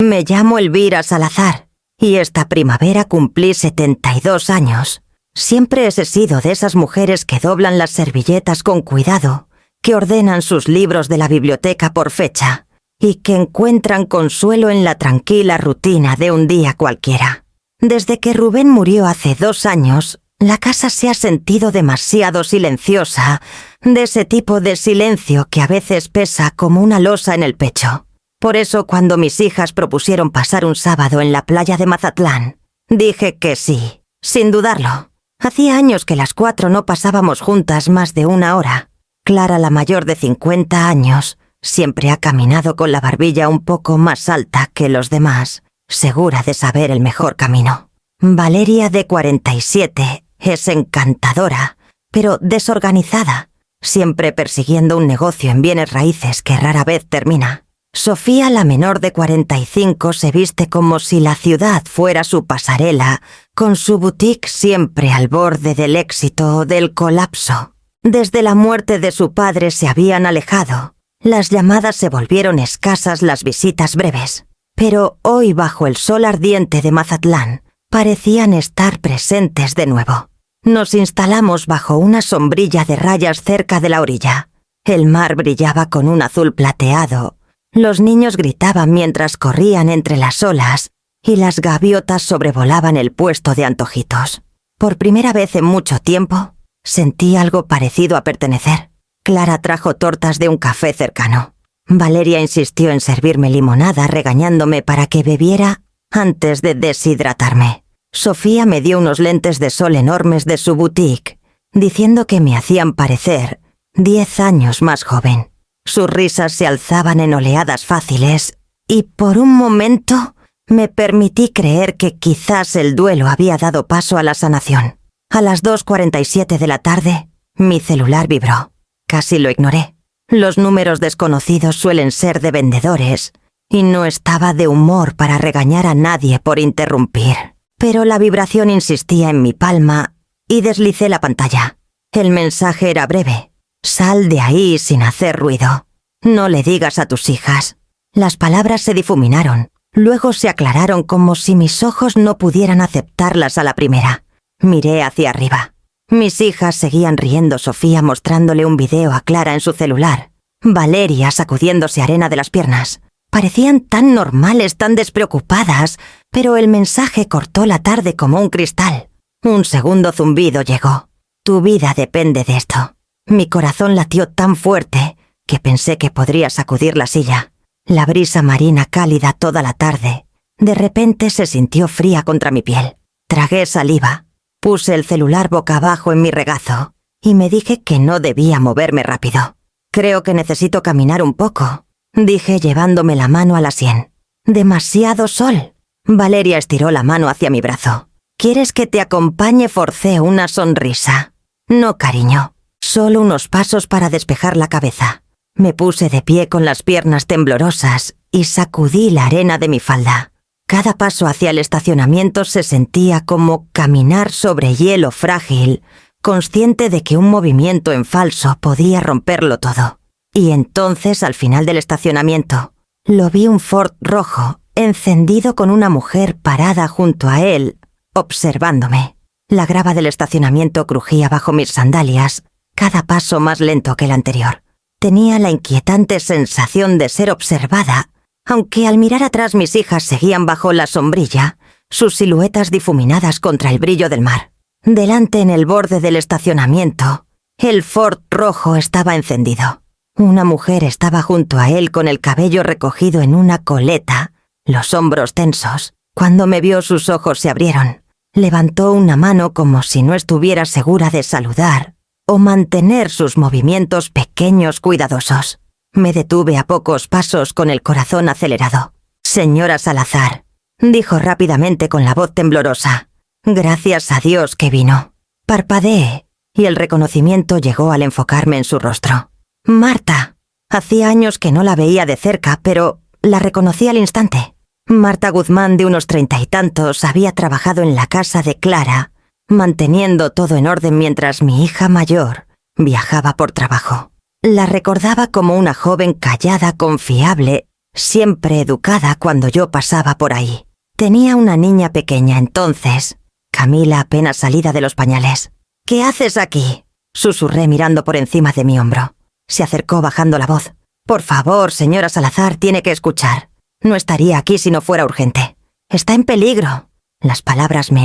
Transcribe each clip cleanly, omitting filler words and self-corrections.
Me llamo Elvira Salazar y esta primavera cumplí 72 años. Siempre he sido de esas mujeres que doblan las servilletas con cuidado, que ordenan sus libros de la biblioteca por fecha y que encuentran consuelo en la tranquila rutina de un día cualquiera. Desde que Rubén murió hace 2 años, la casa se ha sentido demasiado silenciosa, de ese tipo de silencio que a veces pesa como una losa en el pecho. Por eso, cuando mis hijas propusieron pasar un sábado en la playa de Mazatlán, dije que sí, sin dudarlo. Hacía años que las 4 no pasábamos juntas más de 1 hora. Clara, la mayor de 50 años, siempre ha caminado con la barbilla un poco más alta que los demás, segura de saber el mejor camino. Valeria, de 47, es encantadora, pero desorganizada, siempre persiguiendo un negocio en bienes raíces que rara vez termina. Sofía, la menor de 45, se viste como si la ciudad fuera su pasarela, con su boutique siempre al borde del éxito o del colapso. Desde la muerte de su padre se habían alejado. Las llamadas se volvieron escasas, las visitas breves. Pero hoy, bajo el sol ardiente de Mazatlán, parecían estar presentes de nuevo. Nos instalamos bajo una sombrilla de rayas cerca de la orilla. El mar brillaba con un azul plateado. Los niños gritaban mientras corrían entre las olas y las gaviotas sobrevolaban el puesto de antojitos. Por primera vez en mucho tiempo, sentí algo parecido a pertenecer. Clara trajo tortas de un café cercano. Valeria insistió en servirme limonada, regañándome para que bebiera antes de deshidratarme. Sofía me dio unos lentes de sol enormes de su boutique, diciendo que me hacían parecer 10 años más joven. Sus risas se alzaban en oleadas fáciles y por un momento me permití creer que quizás el duelo había dado paso a la sanación. A las 2:47 de la tarde, mi celular vibró. Casi lo ignoré. Los números desconocidos suelen ser de vendedores y no estaba de humor para regañar a nadie por interrumpir. Pero la vibración insistía en mi palma y deslicé la pantalla. El mensaje era breve. Sal de ahí sin hacer ruido. No le digas a tus hijas. Las palabras se difuminaron. Luego se aclararon como si mis ojos no pudieran aceptarlas a la primera. Miré hacia arriba. Mis hijas seguían riendo, Sofía mostrándole un video a Clara en su celular. Valeria sacudiéndose arena de las piernas. Parecían tan normales, tan despreocupadas, pero el mensaje cortó la tarde como un cristal. Un segundo zumbido llegó. Tu vida depende de esto. Mi corazón latió tan fuerte que pensé que podría sacudir la silla. La brisa marina cálida toda la tarde, de repente se sintió fría contra mi piel. Tragué saliva, puse el celular boca abajo en mi regazo y me dije que no debía moverme rápido. Creo que necesito caminar un poco, dije llevándome la mano a la sien. Demasiado sol. Valeria estiró la mano hacia mi brazo. ¿Quieres que te acompañe? Forcé una sonrisa. No, cariño. Solo unos pasos para despejar la cabeza. Me puse de pie con las piernas temblorosas y sacudí la arena de mi falda. Cada paso hacia el estacionamiento se sentía como caminar sobre hielo frágil, consciente de que un movimiento en falso podía romperlo todo. Y entonces, al final del estacionamiento, lo vi un Ford rojo, encendido con una mujer parada junto a él, observándome. La grava del estacionamiento crujía bajo mis sandalias, cada paso más lento que el anterior. Tenía la inquietante sensación de ser observada, aunque al mirar atrás mis hijas seguían bajo la sombrilla, sus siluetas difuminadas contra el brillo del mar. Delante, en el borde del estacionamiento, el Ford rojo estaba encendido. Una mujer estaba junto a él con el cabello recogido en una coleta, los hombros tensos. Cuando me vio, sus ojos se abrieron. Levantó una mano como si no estuviera segura de saludar o mantener sus movimientos pequeños cuidadosos. Me detuve a pocos pasos con el corazón acelerado. Señora Salazar, dijo rápidamente con la voz temblorosa. Gracias a Dios que vino. Parpadeé y el reconocimiento llegó al enfocarme en su rostro. Marta. Hacía años que no la veía de cerca, pero la reconocí al instante. Marta Guzmán, de unos 30 y tantos, había trabajado en la casa de Clara, manteniendo todo en orden mientras mi hija mayor viajaba por trabajo. La recordaba como una joven callada, confiable siempre educada cuando yo pasaba por ahí. Tenía una niña pequeña entonces, Camila apenas salida de los pañales. «¿Qué haces aquí?», susurré mirando por encima de mi hombro. Se acercó bajando la voz. «Por favor, señora Salazar, tiene que escuchar. No estaría aquí si no fuera urgente. Está en peligro». Las palabras me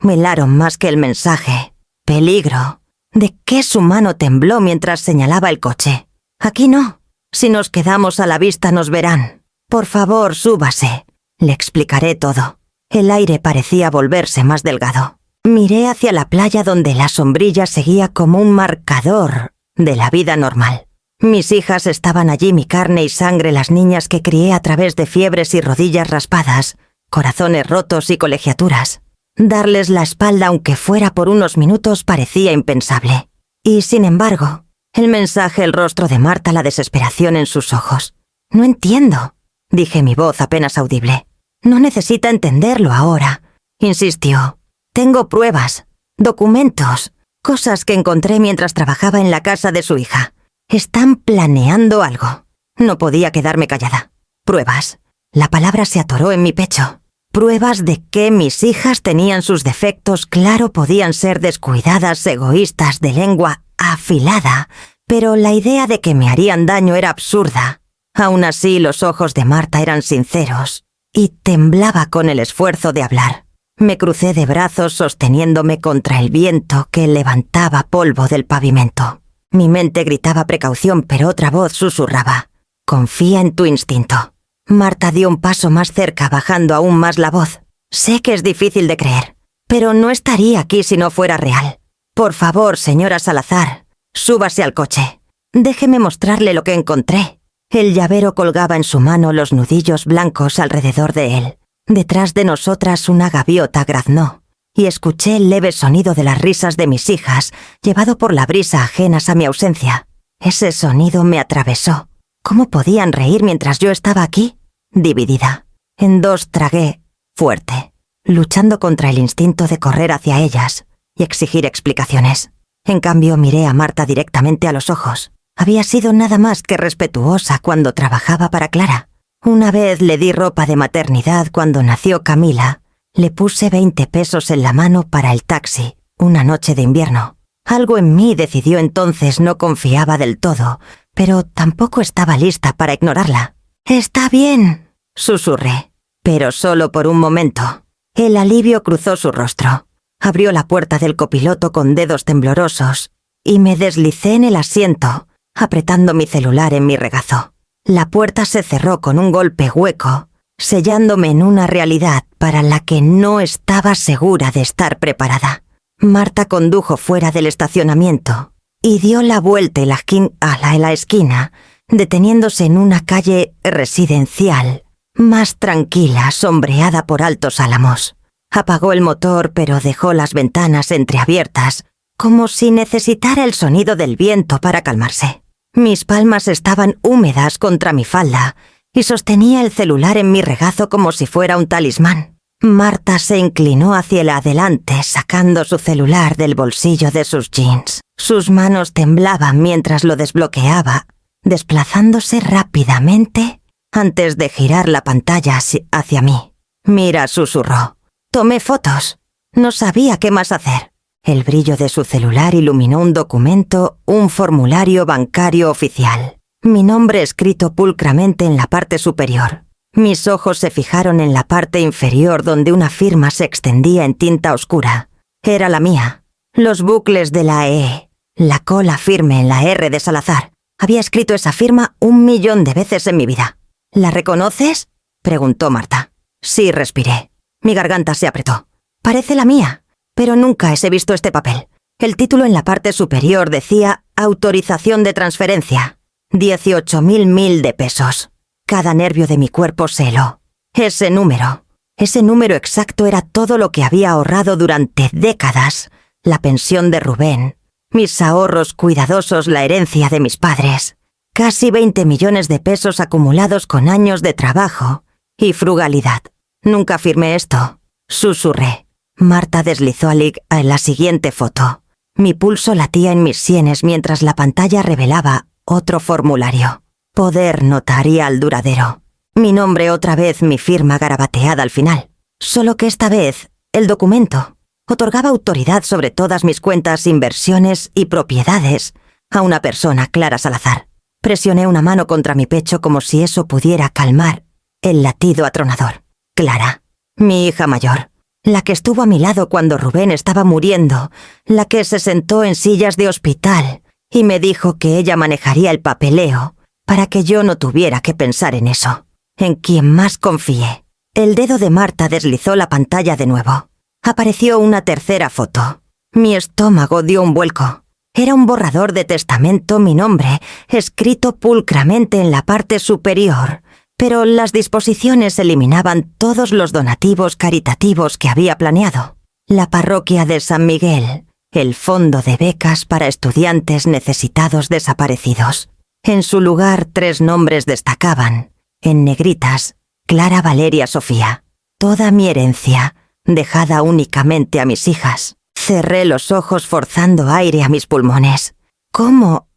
helaron más que el mensaje. «Peligro». ¿De qué su mano tembló mientras señalaba el coche? «Aquí no. Si nos quedamos a la vista nos verán. Por favor, súbase. Le explicaré todo». El aire parecía volverse más delgado. Miré hacia la playa donde la sombrilla seguía como un marcador de la vida normal. Mis hijas estaban allí, mi carne y sangre, las niñas que crié a través de fiebres y rodillas raspadas, corazones rotos y colegiaturas. Darles la espalda, aunque fuera por unos minutos, parecía impensable. Y, sin embargo, el mensaje, el rostro de Marta, la desesperación en sus ojos. «No entiendo», dije, mi voz apenas audible. «No necesita entenderlo ahora», insistió. «Tengo pruebas, documentos, cosas que encontré mientras trabajaba en la casa de su hija. Están planeando algo». No podía quedarme callada. «Pruebas». La palabra se atoró en mi pecho. Pruebas de que mis hijas tenían sus defectos, claro, podían ser descuidadas, egoístas, de lengua afilada, pero la idea de que me harían daño era absurda. Aún así, los ojos de Marta eran sinceros y temblaba con el esfuerzo de hablar. Me crucé de brazos sosteniéndome contra el viento que levantaba polvo del pavimento. Mi mente gritaba precaución, pero otra voz susurraba: «Confía en tu instinto». Marta dio un paso más cerca, bajando aún más la voz. «Sé que es difícil de creer, pero no estaría aquí si no fuera real. Por favor, señora Salazar, súbase al coche. Déjeme mostrarle lo que encontré». El llavero colgaba en su mano, los nudillos blancos alrededor de él. Detrás de nosotras una gaviota graznó, y escuché el leve sonido de las risas de mis hijas, llevado por la brisa ajenas a mi ausencia. Ese sonido me atravesó. ¿Cómo podían reír mientras yo estaba aquí? Dividida. En dos tragué, fuerte, luchando contra el instinto de correr hacia ellas y exigir explicaciones. En cambio, miré a Marta directamente a los ojos. Había sido nada más que respetuosa cuando trabajaba para Clara. Una vez le di ropa de maternidad cuando nació Camila. Le puse 20 pesos en la mano para el taxi, una noche de invierno. Algo en mí decidió entonces, no confiaba del todo, pero tampoco estaba lista para ignorarla. «Está bien», susurré, pero solo por un momento. El alivio cruzó su rostro. Abrió la puerta del copiloto con dedos temblorosos y me deslicé en el asiento, apretando mi celular en mi regazo. La puerta se cerró con un golpe hueco, sellándome en una realidad para la que no estaba segura de estar preparada. Marta condujo fuera del estacionamiento y dio la vuelta en la esquina, deteniéndose en una calle residencial, más tranquila, sombreada por altos álamos. Apagó el motor, pero dejó las ventanas entreabiertas, como si necesitara el sonido del viento para calmarse. Mis palmas estaban húmedas contra mi falda y sostenía el celular en mi regazo como si fuera un talismán. Marta se inclinó hacia el adelante, sacando su celular del bolsillo de sus jeans. Sus manos temblaban mientras lo desbloqueaba, desplazándose rápidamente antes de girar la pantalla hacia mí. «Mira», susurró. Tomé fotos. No sabía qué más hacer. El brillo de su celular iluminó un documento, un formulario bancario oficial. Mi nombre escrito pulcramente en la parte superior. Mis ojos se fijaron en la parte inferior donde una firma se extendía en tinta oscura. Era la mía. Los bucles de la E, la cola firme en la R de Salazar. Había escrito esa firma 1.000.000 de veces en mi vida. «¿La reconoces?», preguntó Marta. Sí, respiré. Mi garganta se apretó. «Parece la mía, pero nunca he visto este papel». El título en la parte superior decía «Autorización de transferencia». 18.000 de pesos. Cada nervio de mi cuerpo se heló. Ese número exacto era todo lo que había ahorrado durante décadas. La pensión de Rubén, mis ahorros cuidadosos, la herencia de mis padres. Casi 20 millones de pesos acumulados con años de trabajo y frugalidad. «Nunca firmé esto», susurré. Marta deslizó a la siguiente foto. Mi pulso latía en mis sienes mientras la pantalla revelaba otro formulario. «Poder notaría al duradero». Mi nombre otra vez, mi firma garabateada al final. Solo que esta vez, el documento otorgaba autoridad sobre todas mis cuentas, inversiones y propiedades a una persona, Clara Salazar. Presioné una mano contra mi pecho como si eso pudiera calmar el latido atronador. Clara, mi hija mayor, la que estuvo a mi lado cuando Rubén estaba muriendo, la que se sentó en sillas de hospital y me dijo que ella manejaría el papeleo para que yo no tuviera que pensar en eso. En quien más confié. El dedo de Marta deslizó la pantalla de nuevo. Apareció una tercera foto. Mi estómago dio un vuelco. Era un borrador de testamento, mi nombre, escrito pulcramente en la parte superior, pero las disposiciones eliminaban todos los donativos caritativos que había planeado. La parroquia de San Miguel, el fondo de becas para estudiantes necesitados desaparecidos. En su lugar 3 nombres destacaban, en negritas, Clara Valeria Sofía. Toda mi herencia, dejada únicamente a mis hijas. Cerré los ojos forzando aire a mis pulmones. ¿Cómo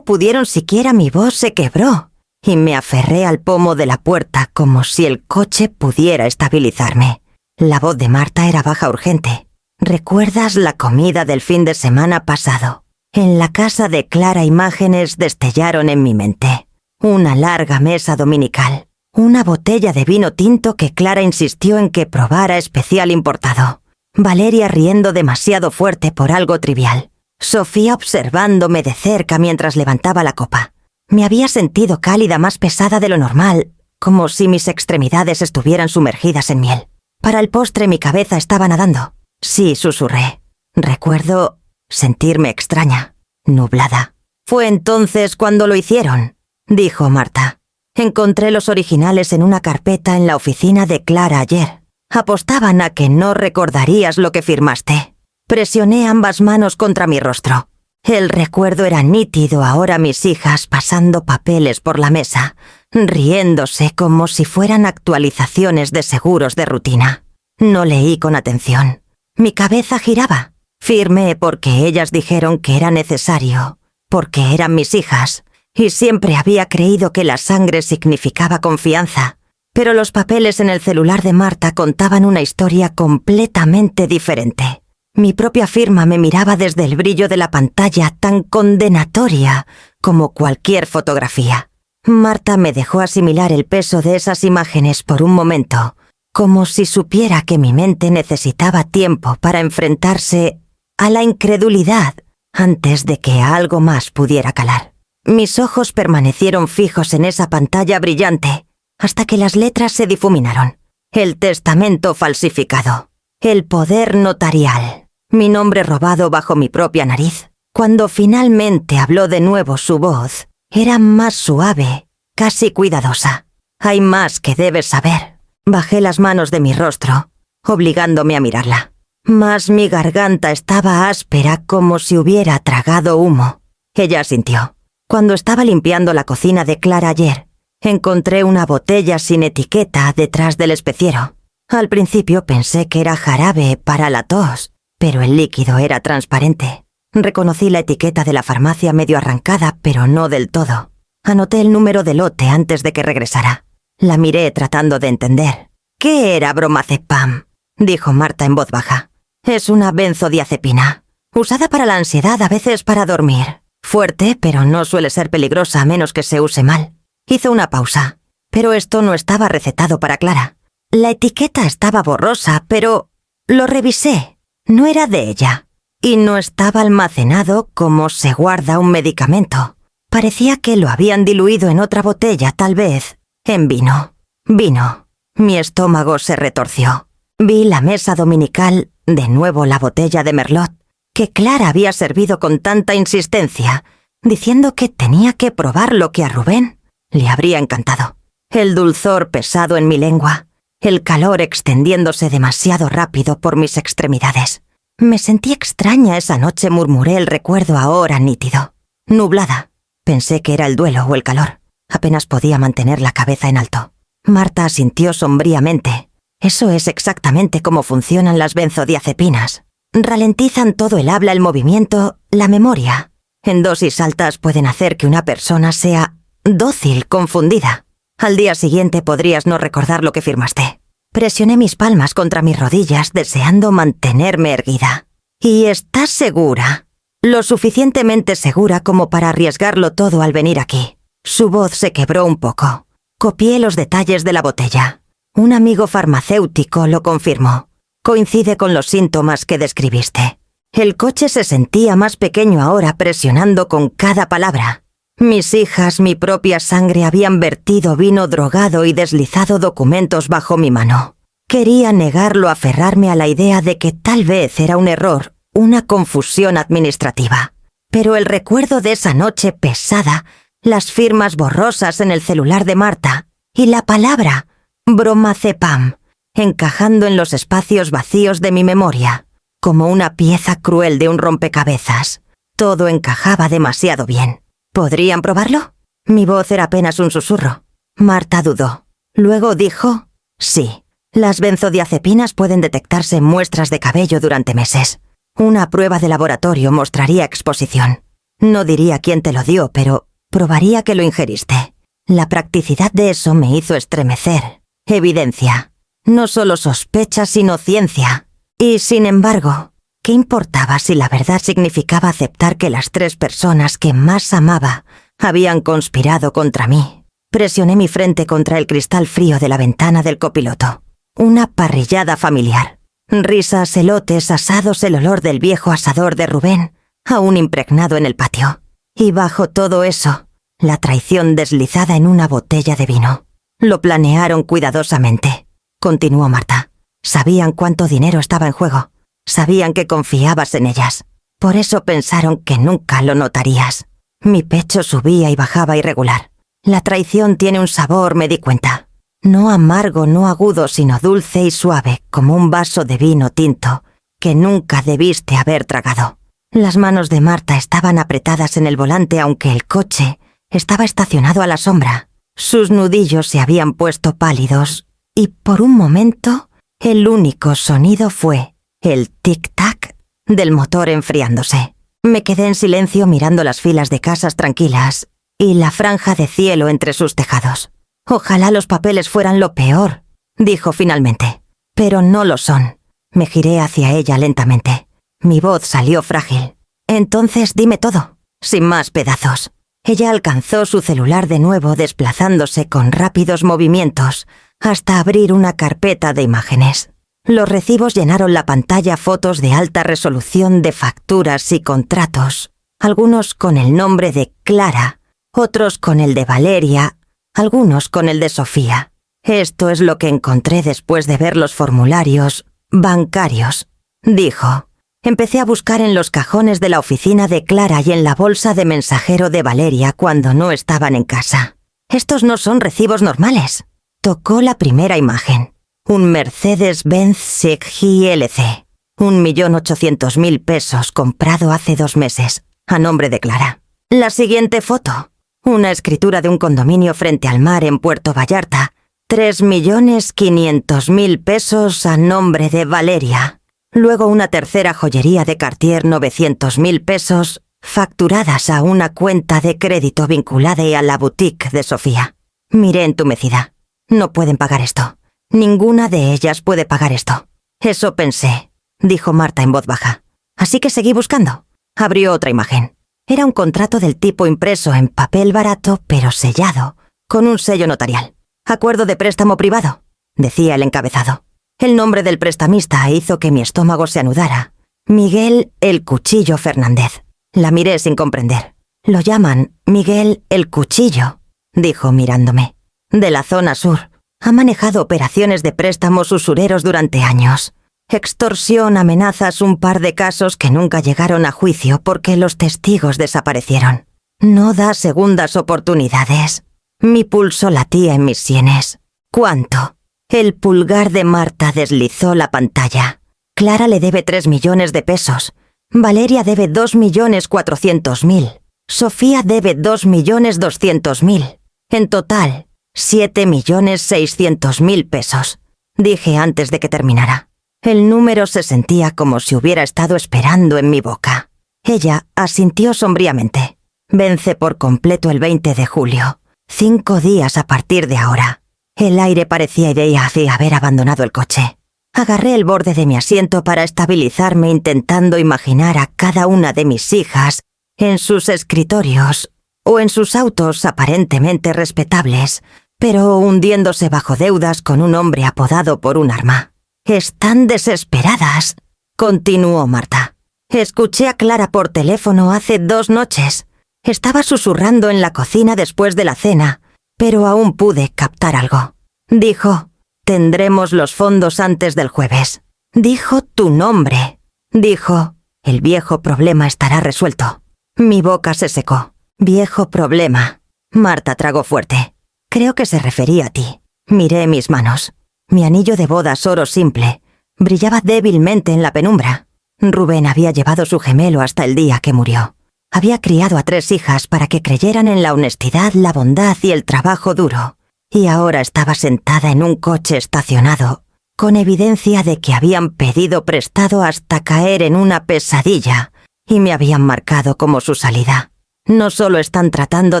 pudieron siquiera? Mi voz se quebró y me aferré al pomo de la puerta como si el coche pudiera estabilizarme. La voz de Marta era baja urgente. ¿Recuerdas la comida del fin de semana pasado? En la casa de Clara imágenes destellaron en mi mente. Una larga mesa dominical. Una botella de vino tinto que Clara insistió en que probara especial importado. Valeria riendo demasiado fuerte por algo trivial. Sofía observándome de cerca mientras levantaba la copa. Me había sentido cálida, más pesada de lo normal, como si mis extremidades estuvieran sumergidas en miel. Para el postre mi cabeza estaba nadando. Sí, susurré. Recuerdo sentirme extraña, nublada. Fue entonces cuando lo hicieron, dijo Marta. Encontré los originales en una carpeta en la oficina de Clara ayer. Apostaban a que no recordarías lo que firmaste. Presioné ambas manos contra mi rostro. El recuerdo era nítido, ahora mis hijas pasando papeles por la mesa, riéndose como si fueran actualizaciones de seguros de rutina. No leí con atención. Mi cabeza giraba. Firmé porque ellas dijeron que era necesario, porque eran mis hijas, y siempre había creído que la sangre significaba confianza. Pero los papeles en el celular de Marta contaban una historia completamente diferente. Mi propia firma me miraba desde el brillo de la pantalla, tan condenatoria como cualquier fotografía. Marta me dejó asimilar el peso de esas imágenes por un momento, como si supiera que mi mente necesitaba tiempo para enfrentarse a la incredulidad antes de que algo más pudiera calar. Mis ojos permanecieron fijos en esa pantalla brillante hasta que las letras se difuminaron. El testamento falsificado. El poder notarial. Mi nombre robado bajo mi propia nariz. Cuando finalmente habló de nuevo, su voz era más suave, casi cuidadosa. Hay más que debes saber. Bajé las manos de mi rostro, obligándome a mirarla. Mas mi garganta estaba áspera como si hubiera tragado humo. Ella asintió. Cuando estaba limpiando la cocina de Clara ayer, encontré una botella sin etiqueta detrás del especiero. Al principio pensé que era jarabe para la tos, pero el líquido era transparente. Reconocí la etiqueta de la farmacia medio arrancada, pero no del todo. Anoté el número de lote antes de que regresara. La miré tratando de entender. ¿Qué era bromazepam?, dijo Marta en voz baja. Es una benzodiazepina, usada para la ansiedad, a veces para dormir. Fuerte, pero no suele ser peligrosa a menos que se use mal. Hizo una pausa, pero esto no estaba recetado para Clara. La etiqueta estaba borrosa, pero lo revisé. No era de ella. Y no estaba almacenado como se guarda un medicamento. Parecía que lo habían diluido en otra botella, tal vez en vino. Vino. Mi estómago se retorció. Vi la mesa dominical, de nuevo la botella de Merlot, que Clara había servido con tanta insistencia, diciendo que tenía que probar lo que a Rubén le habría encantado. El dulzor pesado en mi lengua, el calor extendiéndose demasiado rápido por mis extremidades. Me sentí extraña esa noche, murmuré el recuerdo ahora nítido. Nublada. Pensé que era el duelo o el calor. Apenas podía mantener la cabeza en alto. Marta asintió sombríamente. Eso es exactamente cómo funcionan las benzodiazepinas. Ralentizan todo el habla, el movimiento, la memoria. En dosis altas pueden hacer que una persona sea dócil, confundida. Al día siguiente podrías no recordar lo que firmaste. Presioné mis palmas contra mis rodillas, deseando mantenerme erguida. ¿Y estás segura? Lo suficientemente segura como para arriesgarlo todo al venir aquí. Su voz se quebró un poco. Copié los detalles de la botella. Un amigo farmacéutico lo confirmó. Coincide con los síntomas que describiste. El coche se sentía más pequeño ahora, presionando con cada palabra. Mis hijas, mi propia sangre, habían vertido vino drogado y deslizado documentos bajo mi mano. Quería negarlo, aferrarme a la idea de que tal vez era un error, una confusión administrativa. Pero el recuerdo de esa noche pesada, las firmas borrosas en el celular de Marta y la palabra bromazepam, encajando en los espacios vacíos de mi memoria, como una pieza cruel de un rompecabezas. Todo encajaba demasiado bien. ¿Podrían probarlo? Mi voz era apenas un susurro. Marta dudó. Luego dijo, sí. Las benzodiazepinas pueden detectarse en muestras de cabello durante meses. Una prueba de laboratorio mostraría exposición. No diría quién te lo dio, pero probaría que lo ingeriste. La practicidad de eso me hizo estremecer. Evidencia. No solo sospecha, sino ciencia. Y, sin embargo, ¿qué importaba si la verdad significaba aceptar que las 3 personas que más amaba habían conspirado contra mí? Presioné mi frente contra el cristal frío de la ventana del copiloto. Una parrillada familiar. Risas, elotes, asados, el olor del viejo asador de Rubén, aún impregnado en el patio. Y bajo todo eso, la traición deslizada en una botella de vino. Lo planearon cuidadosamente, continuó Marta. Sabían cuánto dinero estaba en juego. Sabían que confiabas en ellas. Por eso pensaron que nunca lo notarías. Mi pecho subía y bajaba irregular. La traición tiene un sabor, me di cuenta. No amargo, no agudo, sino dulce y suave, como un vaso de vino tinto, que nunca debiste haber tragado. Las manos de Marta estaban apretadas en el volante, aunque el coche estaba estacionado a la sombra. Sus nudillos se habían puesto pálidos, y por un momento, el único sonido fue el tic-tac del motor enfriándose. Me quedé en silencio mirando las filas de casas tranquilas y la franja de cielo entre sus tejados. Ojalá los papeles fueran lo peor, dijo finalmente. Pero no lo son. Me giré hacia ella lentamente. Mi voz salió frágil. Entonces dime todo, sin más pedazos. Ella alcanzó su celular de nuevo, desplazándose con rápidos movimientos hasta abrir una carpeta de imágenes. Los recibos llenaron la pantalla, fotos de alta resolución de facturas y contratos, algunos con el nombre de Clara, otros con el de Valeria, algunos con el de Sofía. Esto es lo que encontré después de ver los formularios bancarios, dijo. Empecé a buscar en los cajones de la oficina de Clara y en la bolsa de mensajero de Valeria cuando no estaban en casa. Estos no son recibos normales. Tocó la primera imagen. Un Mercedes-Benz SIG LC. 1.800.000 pesos comprado hace 2 meses, a nombre de Clara. La siguiente foto. Una escritura de un condominio frente al mar en Puerto Vallarta. 3.500.000 pesos a nombre de Valeria. Luego una tercera joyería de Cartier, 900.000 pesos, facturadas a una cuenta de crédito vinculada a la boutique de Sofía. Miré entumecida. No pueden pagar esto. Ninguna de ellas puede pagar esto. Eso pensé, dijo Marta en voz baja. Así que seguí buscando. Abrió otra imagen. Era un contrato del tipo impreso en papel barato, pero sellado, con un sello notarial. Acuerdo de préstamo privado, decía el encabezado. El nombre del prestamista hizo que mi estómago se anudara. Miguel el Cuchillo Fernández. La miré sin comprender. Lo llaman Miguel el Cuchillo, dijo mirándome. De la zona sur. Ha manejado operaciones de préstamos usureros durante años. Extorsión, amenazas, un par de casos que nunca llegaron a juicio porque los testigos desaparecieron. No da segundas oportunidades. Mi pulso latía en mis sienes. ¿Cuánto? El pulgar de Marta deslizó la pantalla. Clara le debe 3 millones de pesos. Valeria debe 2.400.000. Sofía debe 2.200.000. En total, 7.600.000 pesos, dije antes de que terminara. El número se sentía como si hubiera estado esperando en mi boca. Ella asintió sombríamente. Vence por completo el 20 de julio. 5 días a partir de ahora. El aire parecía idea de haber abandonado el coche. Agarré el borde de mi asiento para estabilizarme intentando imaginar a cada una de mis hijas en sus escritorios o en sus autos aparentemente respetables, pero hundiéndose bajo deudas con un hombre apodado por un arma. «Están desesperadas», continuó Marta. «Escuché a Clara por teléfono hace 2 noches. Estaba susurrando en la cocina después de la cena, pero aún pude captar algo. Dijo, tendremos los fondos antes del jueves. Dijo tu nombre. Dijo, el viejo problema estará resuelto». Mi boca se secó. «Viejo problema». Marta tragó fuerte. «Creo que se refería a ti». Miré mis manos. Mi anillo de bodas oro simple brillaba débilmente en la penumbra. Rubén había llevado su gemelo hasta el día que murió. Había criado a 3 hijas para que creyeran en la honestidad, la bondad y el trabajo duro. Y ahora estaba sentada en un coche estacionado, con evidencia de que habían pedido prestado hasta caer en una pesadilla y me habían marcado como su salida. «No solo están tratando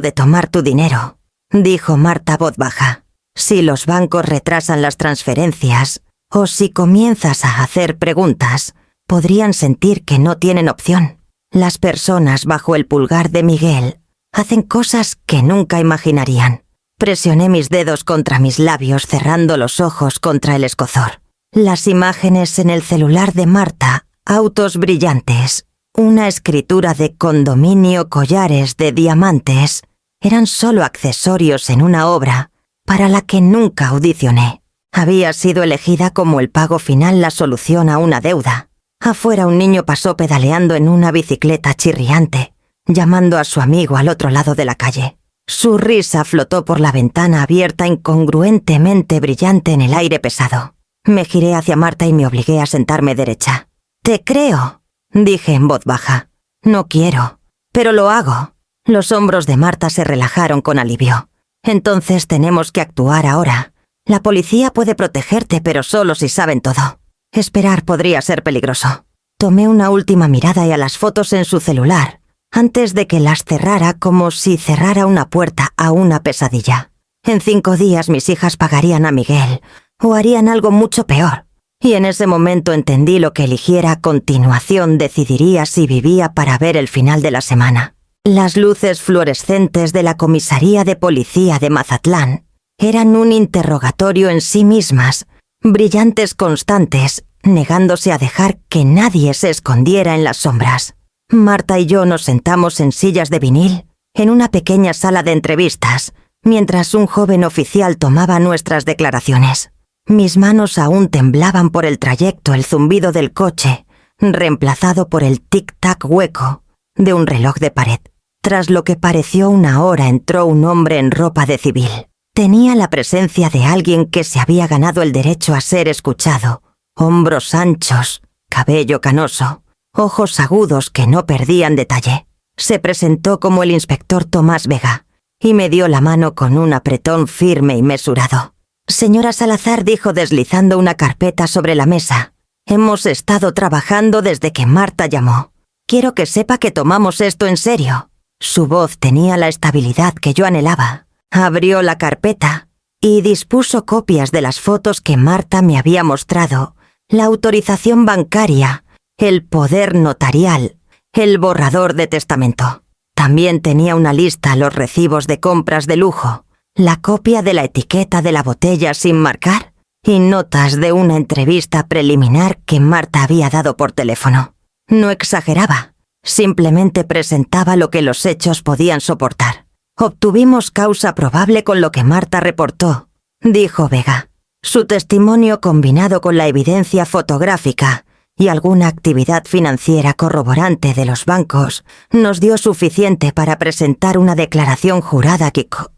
de tomar tu dinero», dijo Marta voz baja. «Si los bancos retrasan las transferencias o si comienzas a hacer preguntas, podrían sentir que no tienen opción. Las personas bajo el pulgar de Miguel hacen cosas que nunca imaginarían». Presioné mis dedos contra mis labios cerrando los ojos contra el escozor. Las imágenes en el celular de Marta, autos brillantes, una escritura de condominio, collares de diamantes, eran solo accesorios en una obra para la que nunca audicioné. Había sido elegida como el pago final la solución a una deuda. Afuera un niño pasó pedaleando en una bicicleta chirriante, llamando a su amigo al otro lado de la calle. Su risa flotó por la ventana abierta incongruentemente brillante en el aire pesado. Me giré hacia Marta y me obligué a sentarme derecha. «Te creo», dije en voz baja. «No quiero, pero lo hago». Los hombros de Marta se relajaron con alivio. «Entonces tenemos que actuar ahora. La policía puede protegerte, pero solo si saben todo. Esperar podría ser peligroso». Tomé una última mirada y a las fotos en su celular, antes de que las cerrara como si cerrara una puerta a una pesadilla. En 5 días mis hijas pagarían a Miguel, o harían algo mucho peor. Y en ese momento entendí lo que eligiera a continuación decidiría si vivía para ver el final de la semana. Las luces fluorescentes de la comisaría de policía de Mazatlán eran un interrogatorio en sí mismas, brillantes constantes, negándose a dejar que nadie se escondiera en las sombras. Marta y yo nos sentamos en sillas de vinil, en una pequeña sala de entrevistas, mientras un joven oficial tomaba nuestras declaraciones. Mis manos aún temblaban por el trayecto, el zumbido del coche, reemplazado por el tic-tac hueco de un reloj de pared. Tras lo que pareció una hora entró un hombre en ropa de civil. Tenía la presencia de alguien que se había ganado el derecho a ser escuchado. Hombros anchos, cabello canoso, ojos agudos que no perdían detalle. Se presentó como el inspector Tomás Vega y me dio la mano con un apretón firme y mesurado. «Señora Salazar», dijo deslizando una carpeta sobre la mesa, «hemos estado trabajando desde que Marta llamó. Quiero que sepa que tomamos esto en serio». Su voz tenía la estabilidad que yo anhelaba. Abrió la carpeta y dispuso copias de las fotos que Marta me había mostrado, la autorización bancaria, el poder notarial, el borrador de testamento. También tenía una lista los recibos de compras de lujo, la copia de la etiqueta de la botella sin marcar y notas de una entrevista preliminar que Marta había dado por teléfono. No exageraba, simplemente presentaba lo que los hechos podían soportar. «Obtuvimos causa probable con lo que Marta reportó», dijo Vega. Su testimonio combinado con la evidencia fotográfica y alguna actividad financiera corroborante de los bancos nos dio suficiente para presentar una declaración jurada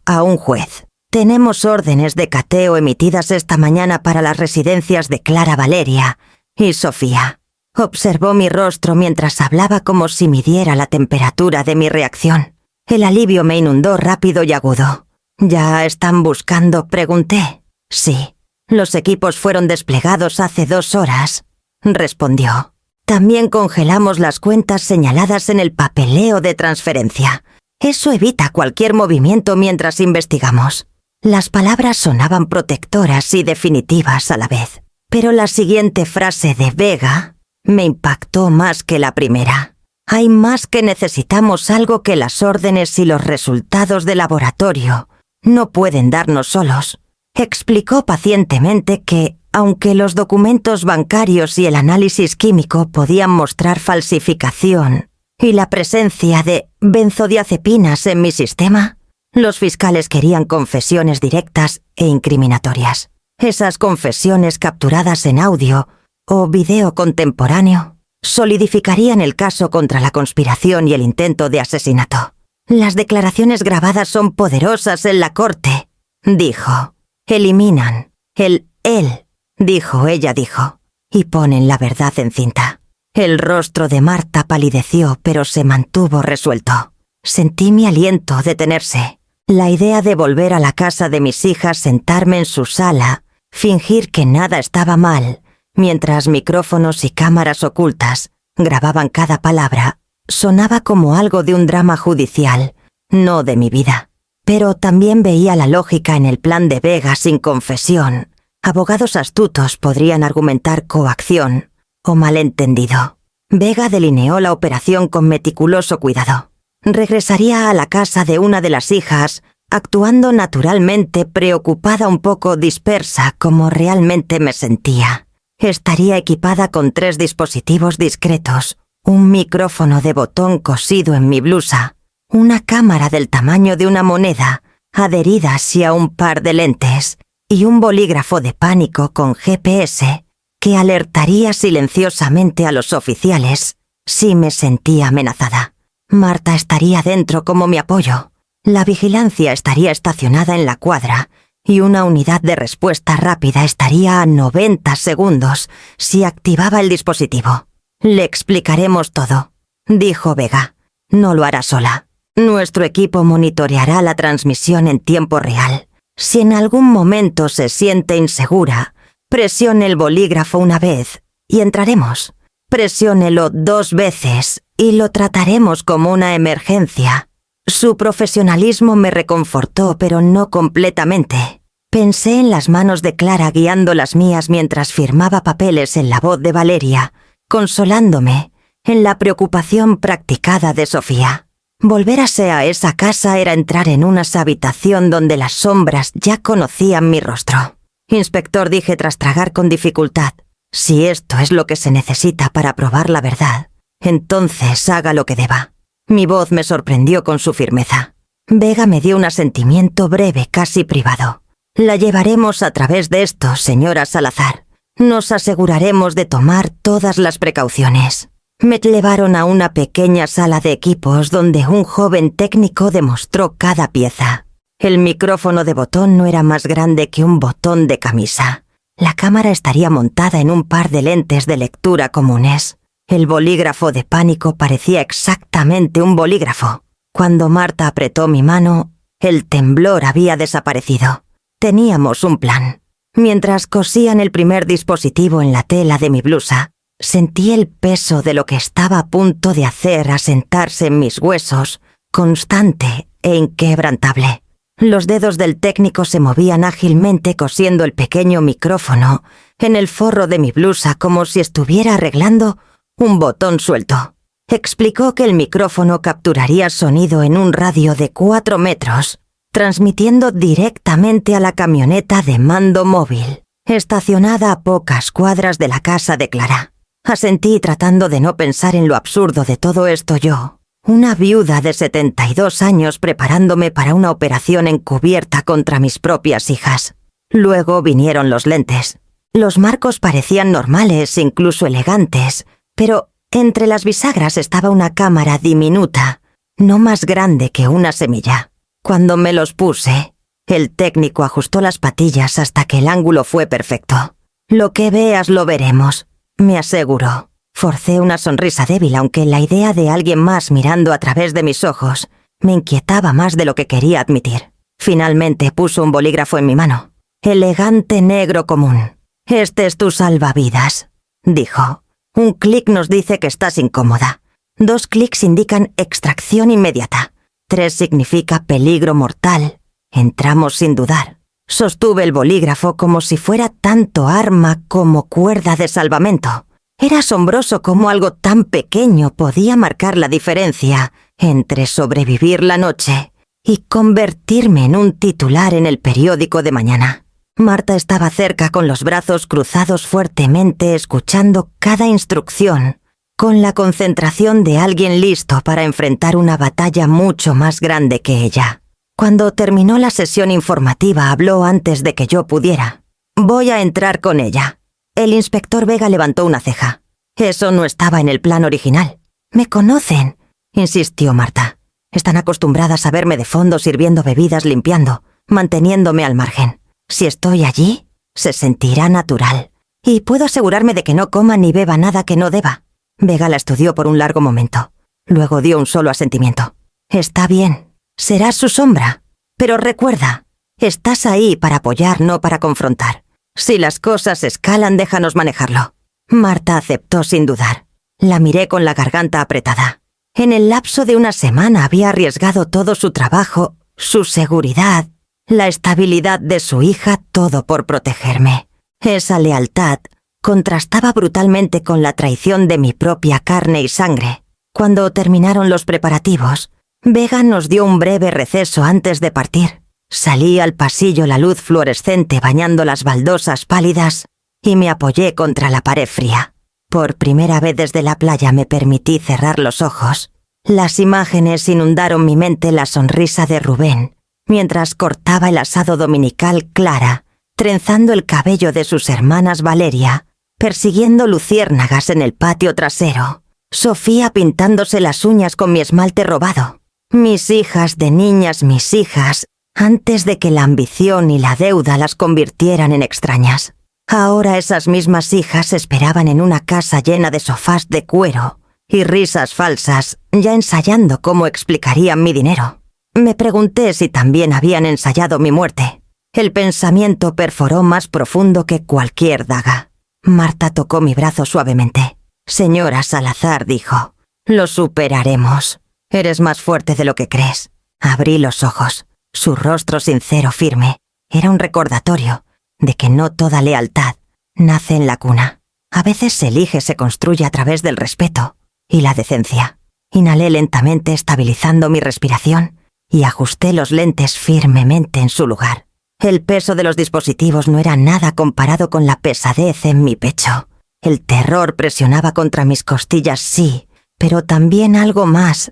a un juez. «Tenemos órdenes de cateo emitidas esta mañana para las residencias de Clara Valeria y Sofía». Observó mi rostro mientras hablaba como si midiera la temperatura de mi reacción. El alivio me inundó rápido y agudo. «¿Ya están buscando?», pregunté. «Sí. Los equipos fueron desplegados hace 2 horas», respondió. «También congelamos las cuentas señaladas en el papeleo de transferencia. Eso evita cualquier movimiento mientras investigamos. Las palabras sonaban protectoras y definitivas a la vez, pero la siguiente frase de Vega me impactó más que la primera. Hay más que necesitamos algo que las órdenes y los resultados de laboratorio no pueden darnos solos. Explicó pacientemente que, aunque los documentos bancarios y el análisis químico podían mostrar falsificación y la presencia de benzodiazepinas en mi sistema, los fiscales querían confesiones directas e incriminatorias. Esas confesiones capturadas en audio o video contemporáneo solidificarían el caso contra la conspiración y el intento de asesinato. Las declaraciones grabadas son poderosas en la corte, dijo. Eliminan el él, ella dijo, y ponen la verdad en cinta. El rostro de Marta palideció, pero se mantuvo resuelto. Sentí mi aliento detenerse. La idea de volver a la casa de mis hijas, sentarme en su sala, fingir que nada estaba mal, mientras micrófonos y cámaras ocultas grababan cada palabra, sonaba como algo de un drama judicial, no de mi vida. Pero también veía la lógica en el plan de Vega sin confesión. Abogados astutos podrían argumentar coacción o malentendido. Vega delineó la operación con meticuloso cuidado. Regresaría a la casa de una de las hijas, actuando naturalmente, preocupada, un poco dispersa, como realmente me sentía. Estaría equipada con 3 dispositivos discretos, un micrófono de botón cosido en mi blusa, una cámara del tamaño de una moneda, adherida hacia un par de lentes, y un bolígrafo de pánico con GPS que alertaría silenciosamente a los oficiales si me sentía amenazada. Marta estaría dentro como mi apoyo. La vigilancia estaría estacionada en la cuadra y una unidad de respuesta rápida estaría a 90 segundos si activaba el dispositivo. Le explicaremos todo, dijo Vega. No lo hará sola. Nuestro equipo monitoreará la transmisión en tiempo real. Si en algún momento se siente insegura, presione el bolígrafo una vez y entraremos. Presiónelo 2 veces y lo trataremos como una emergencia. Su profesionalismo me reconfortó, pero no completamente. Pensé en las manos de Clara guiando las mías mientras firmaba papeles en la voz de Valeria, consolándome en la preocupación practicada de Sofía. Volverse a esa casa era entrar en una habitación donde las sombras ya conocían mi rostro. Inspector, dije tras tragar con dificultad, si esto es lo que se necesita para probar la verdad, entonces haga lo que deba. Mi voz me sorprendió con su firmeza. Vega me dio un asentimiento breve, casi privado. La llevaremos a través de esto, señora Salazar. Nos aseguraremos de tomar todas las precauciones. Me llevaron a una pequeña sala de equipos donde un joven técnico demostró cada pieza. El micrófono de botón no era más grande que un botón de camisa. La cámara estaría montada en un par de lentes de lectura comunes. El bolígrafo de pánico parecía exactamente un bolígrafo. Cuando Marta apretó mi mano, el temblor había desaparecido. Teníamos un plan. Mientras cosían el primer dispositivo en la tela de mi blusa, sentí el peso de lo que estaba a punto de hacer asentarse en mis huesos, constante e inquebrantable. Los dedos del técnico se movían ágilmente cosiendo el pequeño micrófono en el forro de mi blusa como si estuviera arreglando un botón suelto. Explicó que el micrófono capturaría sonido en un radio de 4 metros, transmitiendo directamente a la camioneta de mando móvil, estacionada a pocas cuadras de la casa de Clara. Asentí tratando de no pensar en lo absurdo de todo esto yo, una viuda de 72 años preparándome para una operación encubierta contra mis propias hijas. Luego vinieron los lentes. Los marcos parecían normales, incluso elegantes, pero entre las bisagras estaba una cámara diminuta, no más grande que una semilla. Cuando me los puse, el técnico ajustó las patillas hasta que el ángulo fue perfecto. Lo que veas lo veremos, me aseguró. Forcé una sonrisa débil, aunque la idea de alguien más mirando a través de mis ojos me inquietaba más de lo que quería admitir. Finalmente puso un bolígrafo en mi mano. Elegante negro común. Este es tu salvavidas, dijo. Un clic nos dice que estás incómoda. 2 clics indican extracción inmediata. 3 significa peligro mortal. Entramos sin dudar. Sostuve el bolígrafo como si fuera tanto arma como cuerda de salvamento. Era asombroso cómo algo tan pequeño podía marcar la diferencia entre sobrevivir la noche y convertirme en un titular en el periódico de mañana. Marta estaba cerca con los brazos cruzados fuertemente, escuchando cada instrucción, con la concentración de alguien listo para enfrentar una batalla mucho más grande que ella. Cuando terminó la sesión informativa, habló antes de que yo pudiera. «Voy a entrar con ella». El inspector Vega levantó una ceja. «Eso no estaba en el plan original». «Me conocen», insistió Marta. «Están acostumbradas a verme de fondo sirviendo bebidas, limpiando, manteniéndome al margen. Si estoy allí, se sentirá natural. Y puedo asegurarme de que no coma ni beba nada que no deba». Vega la estudió por un largo momento. Luego dio un solo asentimiento. «Está bien. Serás su sombra. Pero recuerda, estás ahí para apoyar, no para confrontar. Si las cosas escalan, déjanos manejarlo». Marta aceptó sin dudar. La miré con la garganta apretada. En el lapso de una semana había arriesgado todo su trabajo, su seguridad, la estabilidad de su hija, todo por protegerme. Esa lealtad contrastaba brutalmente con la traición de mi propia carne y sangre. Cuando terminaron los preparativos, Vega nos dio un breve receso antes de partir. Salí al pasillo, la luz fluorescente bañando las baldosas pálidas, y me apoyé contra la pared fría. Por primera vez desde la playa me permití cerrar los ojos. Las imágenes inundaron mi mente, la sonrisa de Rubén, mientras cortaba el asado dominical, Clara, trenzando el cabello de sus hermanas Valeria, persiguiendo luciérnagas en el patio trasero, Sofía pintándose las uñas con mi esmalte robado. Mis hijas de niñas, mis hijas, antes de que la ambición y la deuda las convirtieran en extrañas. Ahora esas mismas hijas esperaban en una casa llena de sofás de cuero y risas falsas, ya ensayando cómo explicarían mi dinero. Me pregunté si también habían ensayado mi muerte. El pensamiento perforó más profundo que cualquier daga. Marta tocó mi brazo suavemente. «Señora Salazar», dijo, «lo superaremos. Eres más fuerte de lo que crees». Abrí los ojos. Su rostro sincero, firme, era un recordatorio de que no toda lealtad nace en la cuna. A veces se elige, se construye a través del respeto y la decencia. Inhalé lentamente, estabilizando mi respiración, y ajusté los lentes firmemente en su lugar. El peso de los dispositivos no era nada comparado con la pesadez en mi pecho. El terror presionaba contra mis costillas, sí, pero también algo más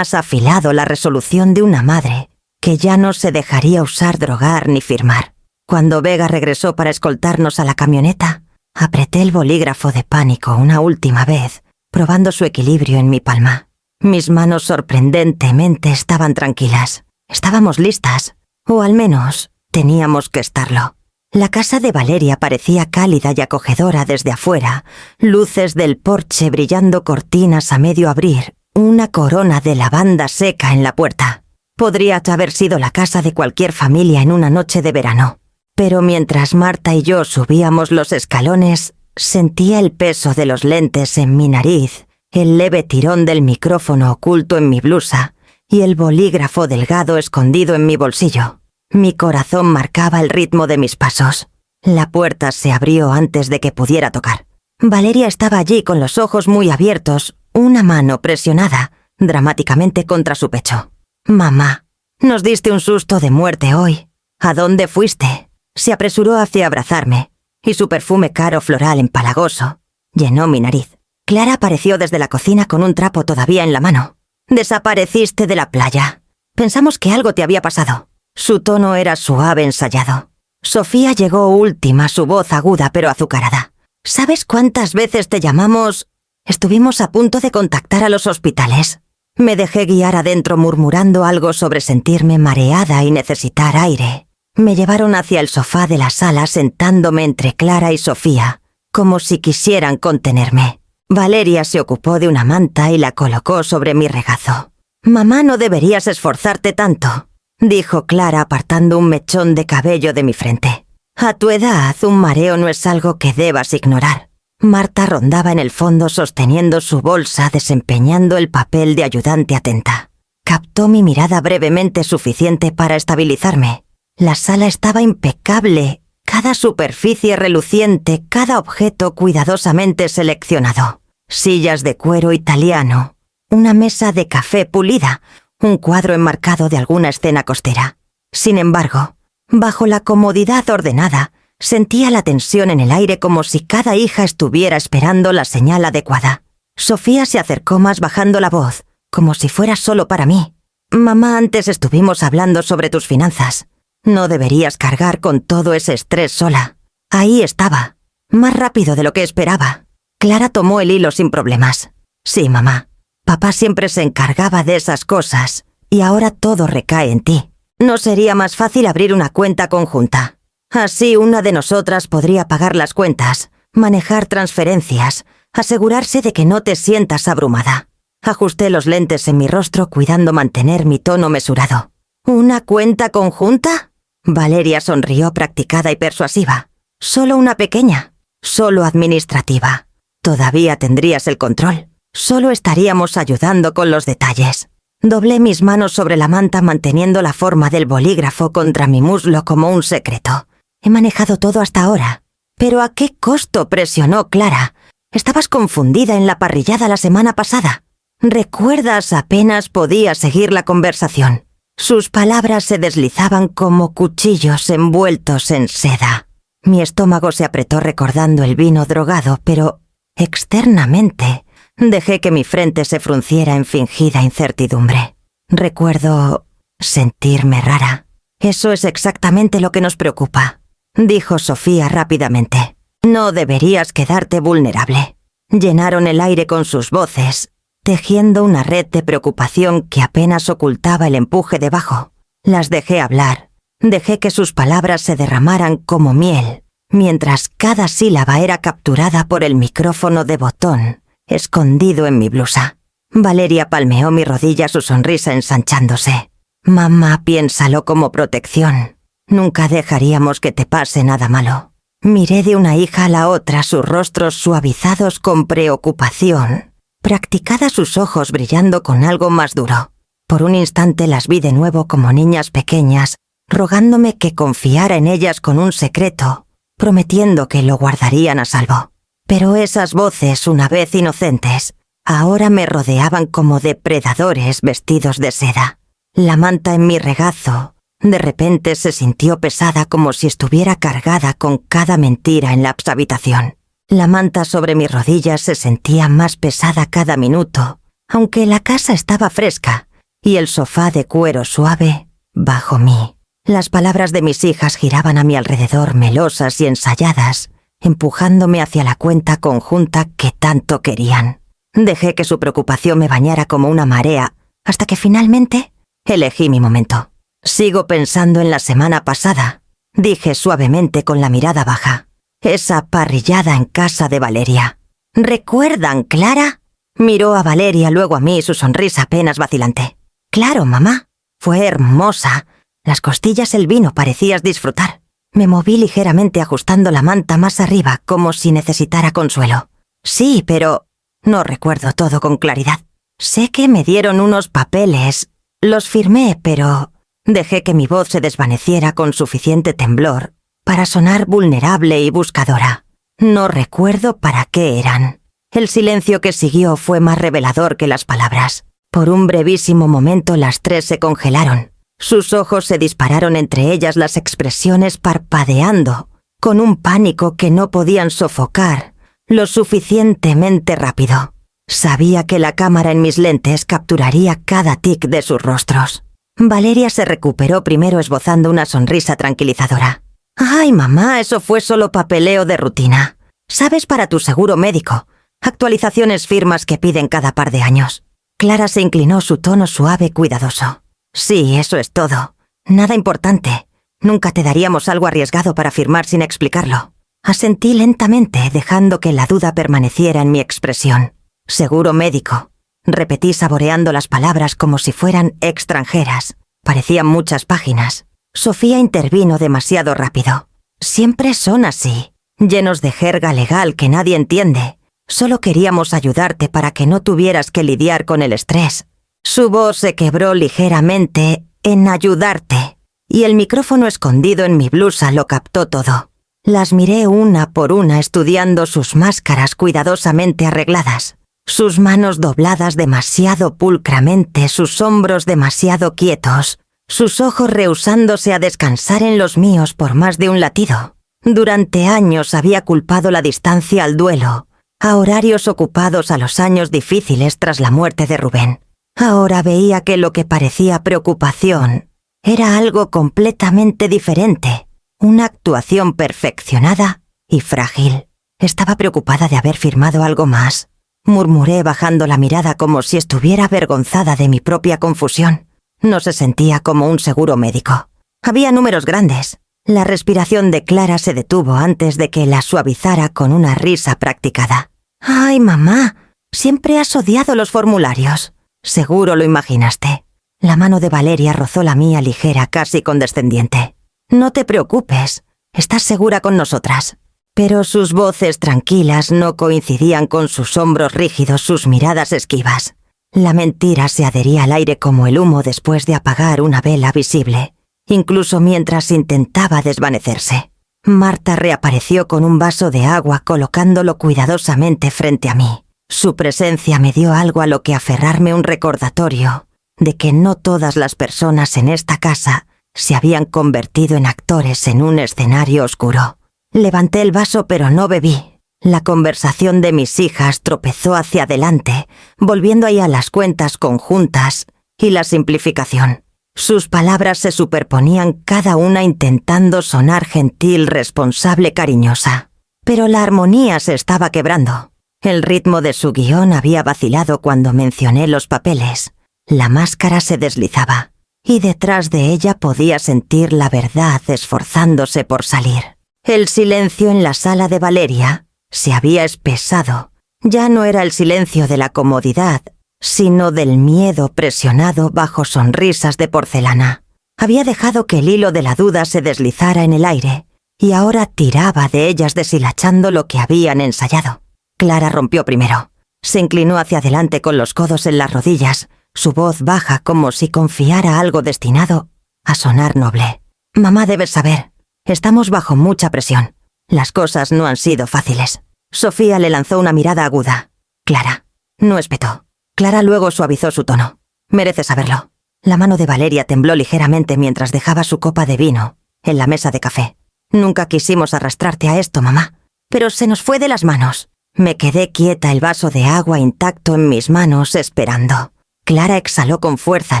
afilado, la resolución de una madre que ya no se dejaría usar, drogar ni firmar. Cuando Vega regresó para escoltarnos a la camioneta, apreté el bolígrafo de pánico una última vez, probando su equilibrio en mi palma. Mis manos sorprendentemente estaban tranquilas. Estábamos listas, o al menos teníamos que estarlo. La casa de Valeria parecía cálida y acogedora desde afuera, luces del porche brillando, cortinas a medio abrir, una corona de lavanda seca en la puerta. Podría haber sido la casa de cualquier familia en una noche de verano. Pero mientras Marta y yo subíamos los escalones, sentía el peso de los lentes en mi nariz, el leve tirón del micrófono oculto en mi blusa y el bolígrafo delgado escondido en mi bolsillo. Mi corazón marcaba el ritmo de mis pasos. La puerta se abrió antes de que pudiera tocar. Valeria estaba allí con los ojos muy abiertos, una mano presionada dramáticamente contra su pecho. «Mamá, nos diste un susto de muerte hoy. ¿A dónde fuiste?». Se apresuró hacia abrazarme, y su perfume caro floral empalagoso llenó mi nariz. Clara apareció desde la cocina con un trapo todavía en la mano. «Desapareciste de la playa. Pensamos que algo te había pasado». Su tono era suave, ensayado. Sofía llegó última, su voz aguda pero azucarada. «¿Sabes cuántas veces te llamamos? Estuvimos a punto de contactar a los hospitales». Me dejé guiar adentro murmurando algo sobre sentirme mareada y necesitar aire. Me llevaron hacia el sofá de la sala, sentándome entre Clara y Sofía, como si quisieran contenerme. Valeria se ocupó de una manta y la colocó sobre mi regazo. «Mamá, no deberías esforzarte tanto», dijo Clara apartando un mechón de cabello de mi frente. «A tu edad, un mareo no es algo que debas ignorar». Marta rondaba en el fondo sosteniendo su bolsa, desempeñando el papel de ayudante atenta. captó mi mirada brevemente suficiente para estabilizarme. La sala estaba impecable, cada superficie reluciente, cada objeto cuidadosamente seleccionado. Sillas de cuero italiano, una mesa de café pulida, un cuadro enmarcado de alguna escena costera. Sin embargo, bajo la comodidad ordenada, sentía la tensión en el aire como si cada hija estuviera esperando la señal adecuada. Sofía se acercó más bajando la voz, como si fuera solo para mí. «Mamá, antes estuvimos hablando sobre tus finanzas. No deberías cargar con todo ese estrés sola». Ahí estaba, más rápido de lo que esperaba. Clara tomó el hilo sin problemas. «Sí, mamá. Papá siempre se encargaba de esas cosas, y ahora todo recae en ti. ¿No sería más fácil abrir una cuenta conjunta? Así una de nosotras podría pagar las cuentas, manejar transferencias, asegurarse de que no te sientas abrumada». Ajusté los lentes en mi rostro cuidando mantener mi tono mesurado. «¿Una cuenta conjunta?» Valeria sonrió practicada y persuasiva. «Solo una pequeña, solo administrativa. Todavía tendrías el control. Solo estaríamos ayudando con los detalles». Doblé mis manos sobre la manta manteniendo la forma del bolígrafo contra mi muslo como un secreto. He manejado todo hasta ahora. ¿Pero a qué costo?, presionó Clara. «Estabas confundida en la parrillada la semana pasada». ¿Recuerdas? Apenas podía seguir la conversación. Sus palabras se deslizaban como cuchillos envueltos en seda. Mi estómago se apretó recordando el vino drogado, pero externamente dejé que mi frente se frunciera en fingida incertidumbre. Recuerdo sentirme rara. «Eso es exactamente lo que nos preocupa», dijo Sofía rápidamente. «No deberías quedarte vulnerable». Llenaron el aire con sus voces, tejiendo una red de preocupación que apenas ocultaba el empuje debajo. Las dejé hablar, dejé que sus palabras se derramaran como miel, mientras cada sílaba era capturada por el micrófono de botón, escondido en mi blusa. Valeria palmeó mi rodilla, su sonrisa ensanchándose. «Mamá, piénsalo como protección. Nunca dejaríamos que te pase nada malo». Miré de una hija a la otra, sus rostros suavizados con preocupación, practicada sus ojos brillando con algo más duro. Por un instante las vi de nuevo como niñas pequeñas, rogándome que confiara en ellas con un secreto, prometiendo que lo guardarían a salvo. Pero esas voces, una vez inocentes, ahora me rodeaban como depredadores vestidos de seda. La manta en mi regazo, de repente se sintió pesada como si estuviera cargada con cada mentira en la habitación. La manta sobre mis rodillas se sentía más pesada cada minuto, aunque la casa estaba fresca, y el sofá de cuero suave bajo mí. Las palabras de mis hijas giraban a mi alrededor melosas y ensayadas, empujándome hacia la cuenta conjunta que tanto querían. Dejé que su preocupación me bañara como una marea, hasta que finalmente elegí mi momento. «Sigo pensando en la semana pasada», dije suavemente con la mirada baja. «Esa parrillada en casa de Valeria». «¿Recuerdan, Clara?», miró a Valeria, luego a mí, su sonrisa apenas vacilante. «Claro, mamá. Fue hermosa. Las costillas, el vino, parecías disfrutar». Me moví ligeramente ajustando la manta más arriba, como si necesitara consuelo. «Sí, pero no recuerdo todo con claridad. Sé que me dieron unos papeles. Los firmé, pero...». Dejé que mi voz se desvaneciera con suficiente temblor para sonar vulnerable y buscadora. No recuerdo para qué eran. El silencio que siguió fue más revelador que las palabras. Por un brevísimo momento las tres se congelaron. Sus ojos se dispararon entre ellas, las expresiones parpadeando, con un pánico que no podían sofocar lo suficientemente rápido. Sabía que la cámara en mis lentes capturaría cada tic de sus rostros. Valeria se recuperó primero esbozando una sonrisa tranquilizadora. «Ay, mamá, eso fue solo papeleo de rutina. Sabes, para tu seguro médico. Actualizaciones, firmas que piden cada par de años». Clara se inclinó, su tono suave, cuidadoso. «Sí, eso es todo. Nada importante. Nunca te daríamos algo arriesgado para firmar sin explicarlo». Asentí lentamente, dejando que la duda permaneciera en mi expresión. «Seguro médico». Repetí saboreando las palabras como si fueran extranjeras. Parecían muchas páginas. Sofía intervino demasiado rápido. «Siempre son así, llenos de jerga legal que nadie entiende. Solo queríamos ayudarte para que no tuvieras que lidiar con el estrés». Su voz se quebró ligeramente en ayudarte, y el micrófono escondido en mi blusa lo captó todo. Las miré una por una estudiando sus máscaras cuidadosamente arregladas, sus manos dobladas demasiado pulcramente, sus hombros demasiado quietos, sus ojos rehusándose a descansar en los míos por más de un latido. Durante años había culpado la distancia al duelo, a horarios ocupados, a los años difíciles tras la muerte de Rubén. Ahora veía que lo que parecía preocupación era algo completamente diferente, una actuación perfeccionada y frágil. Estaba preocupada de haber firmado algo más. Murmuré bajando la mirada como si estuviera avergonzada de mi propia confusión. No se sentía como un seguro médico. Había números grandes. La respiración de Clara se detuvo antes de que la suavizara con una risa practicada. «Ay, mamá, siempre has odiado los formularios. Seguro lo imaginaste». La mano de Valeria rozó la mía ligera, casi condescendiente. «No te preocupes, estás segura con nosotras». Pero sus voces tranquilas no coincidían con sus hombros rígidos, sus miradas esquivas. La mentira se adhería al aire como el humo después de apagar una vela visible, incluso mientras intentaba desvanecerse. Marta reapareció con un vaso de agua, colocándolo cuidadosamente frente a mí. Su presencia me dio algo a lo que aferrarme, un recordatorio de que no todas las personas en esta casa se habían convertido en actores en un escenario oscuro. Levanté el vaso pero no bebí. La conversación de mis hijas tropezó hacia adelante, volviendo ahí a las cuentas conjuntas y la simplificación. Sus palabras se superponían, cada una intentando sonar gentil, responsable, cariñosa. Pero la armonía se estaba quebrando. El ritmo de su guión había vacilado cuando mencioné los papeles. La máscara se deslizaba, y detrás de ella podía sentir la verdad esforzándose por salir. El silencio en la sala de Valeria se había espesado. Ya no era el silencio de la comodidad, sino del miedo presionado bajo sonrisas de porcelana. Había dejado que el hilo de la duda se deslizara en el aire, y ahora tiraba de ellas deshilachando lo que habían ensayado. Clara rompió primero. Se inclinó hacia adelante con los codos en las rodillas, su voz baja como si confiara algo destinado a sonar noble. «Mamá, debes saber, estamos bajo mucha presión. Las cosas no han sido fáciles». Sofía le lanzó una mirada aguda. «Clara». No espetó. Clara luego suavizó su tono. «Mereces saberlo». La mano de Valeria tembló ligeramente mientras dejaba su copa de vino en la mesa de café. «Nunca quisimos arrastrarte a esto, mamá, pero se nos fue de las manos». Me quedé quieta, el vaso de agua intacto en mis manos, esperando. Clara exhaló con fuerza,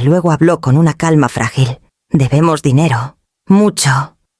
luego habló con una calma frágil. «Debemos dinero. Mucho.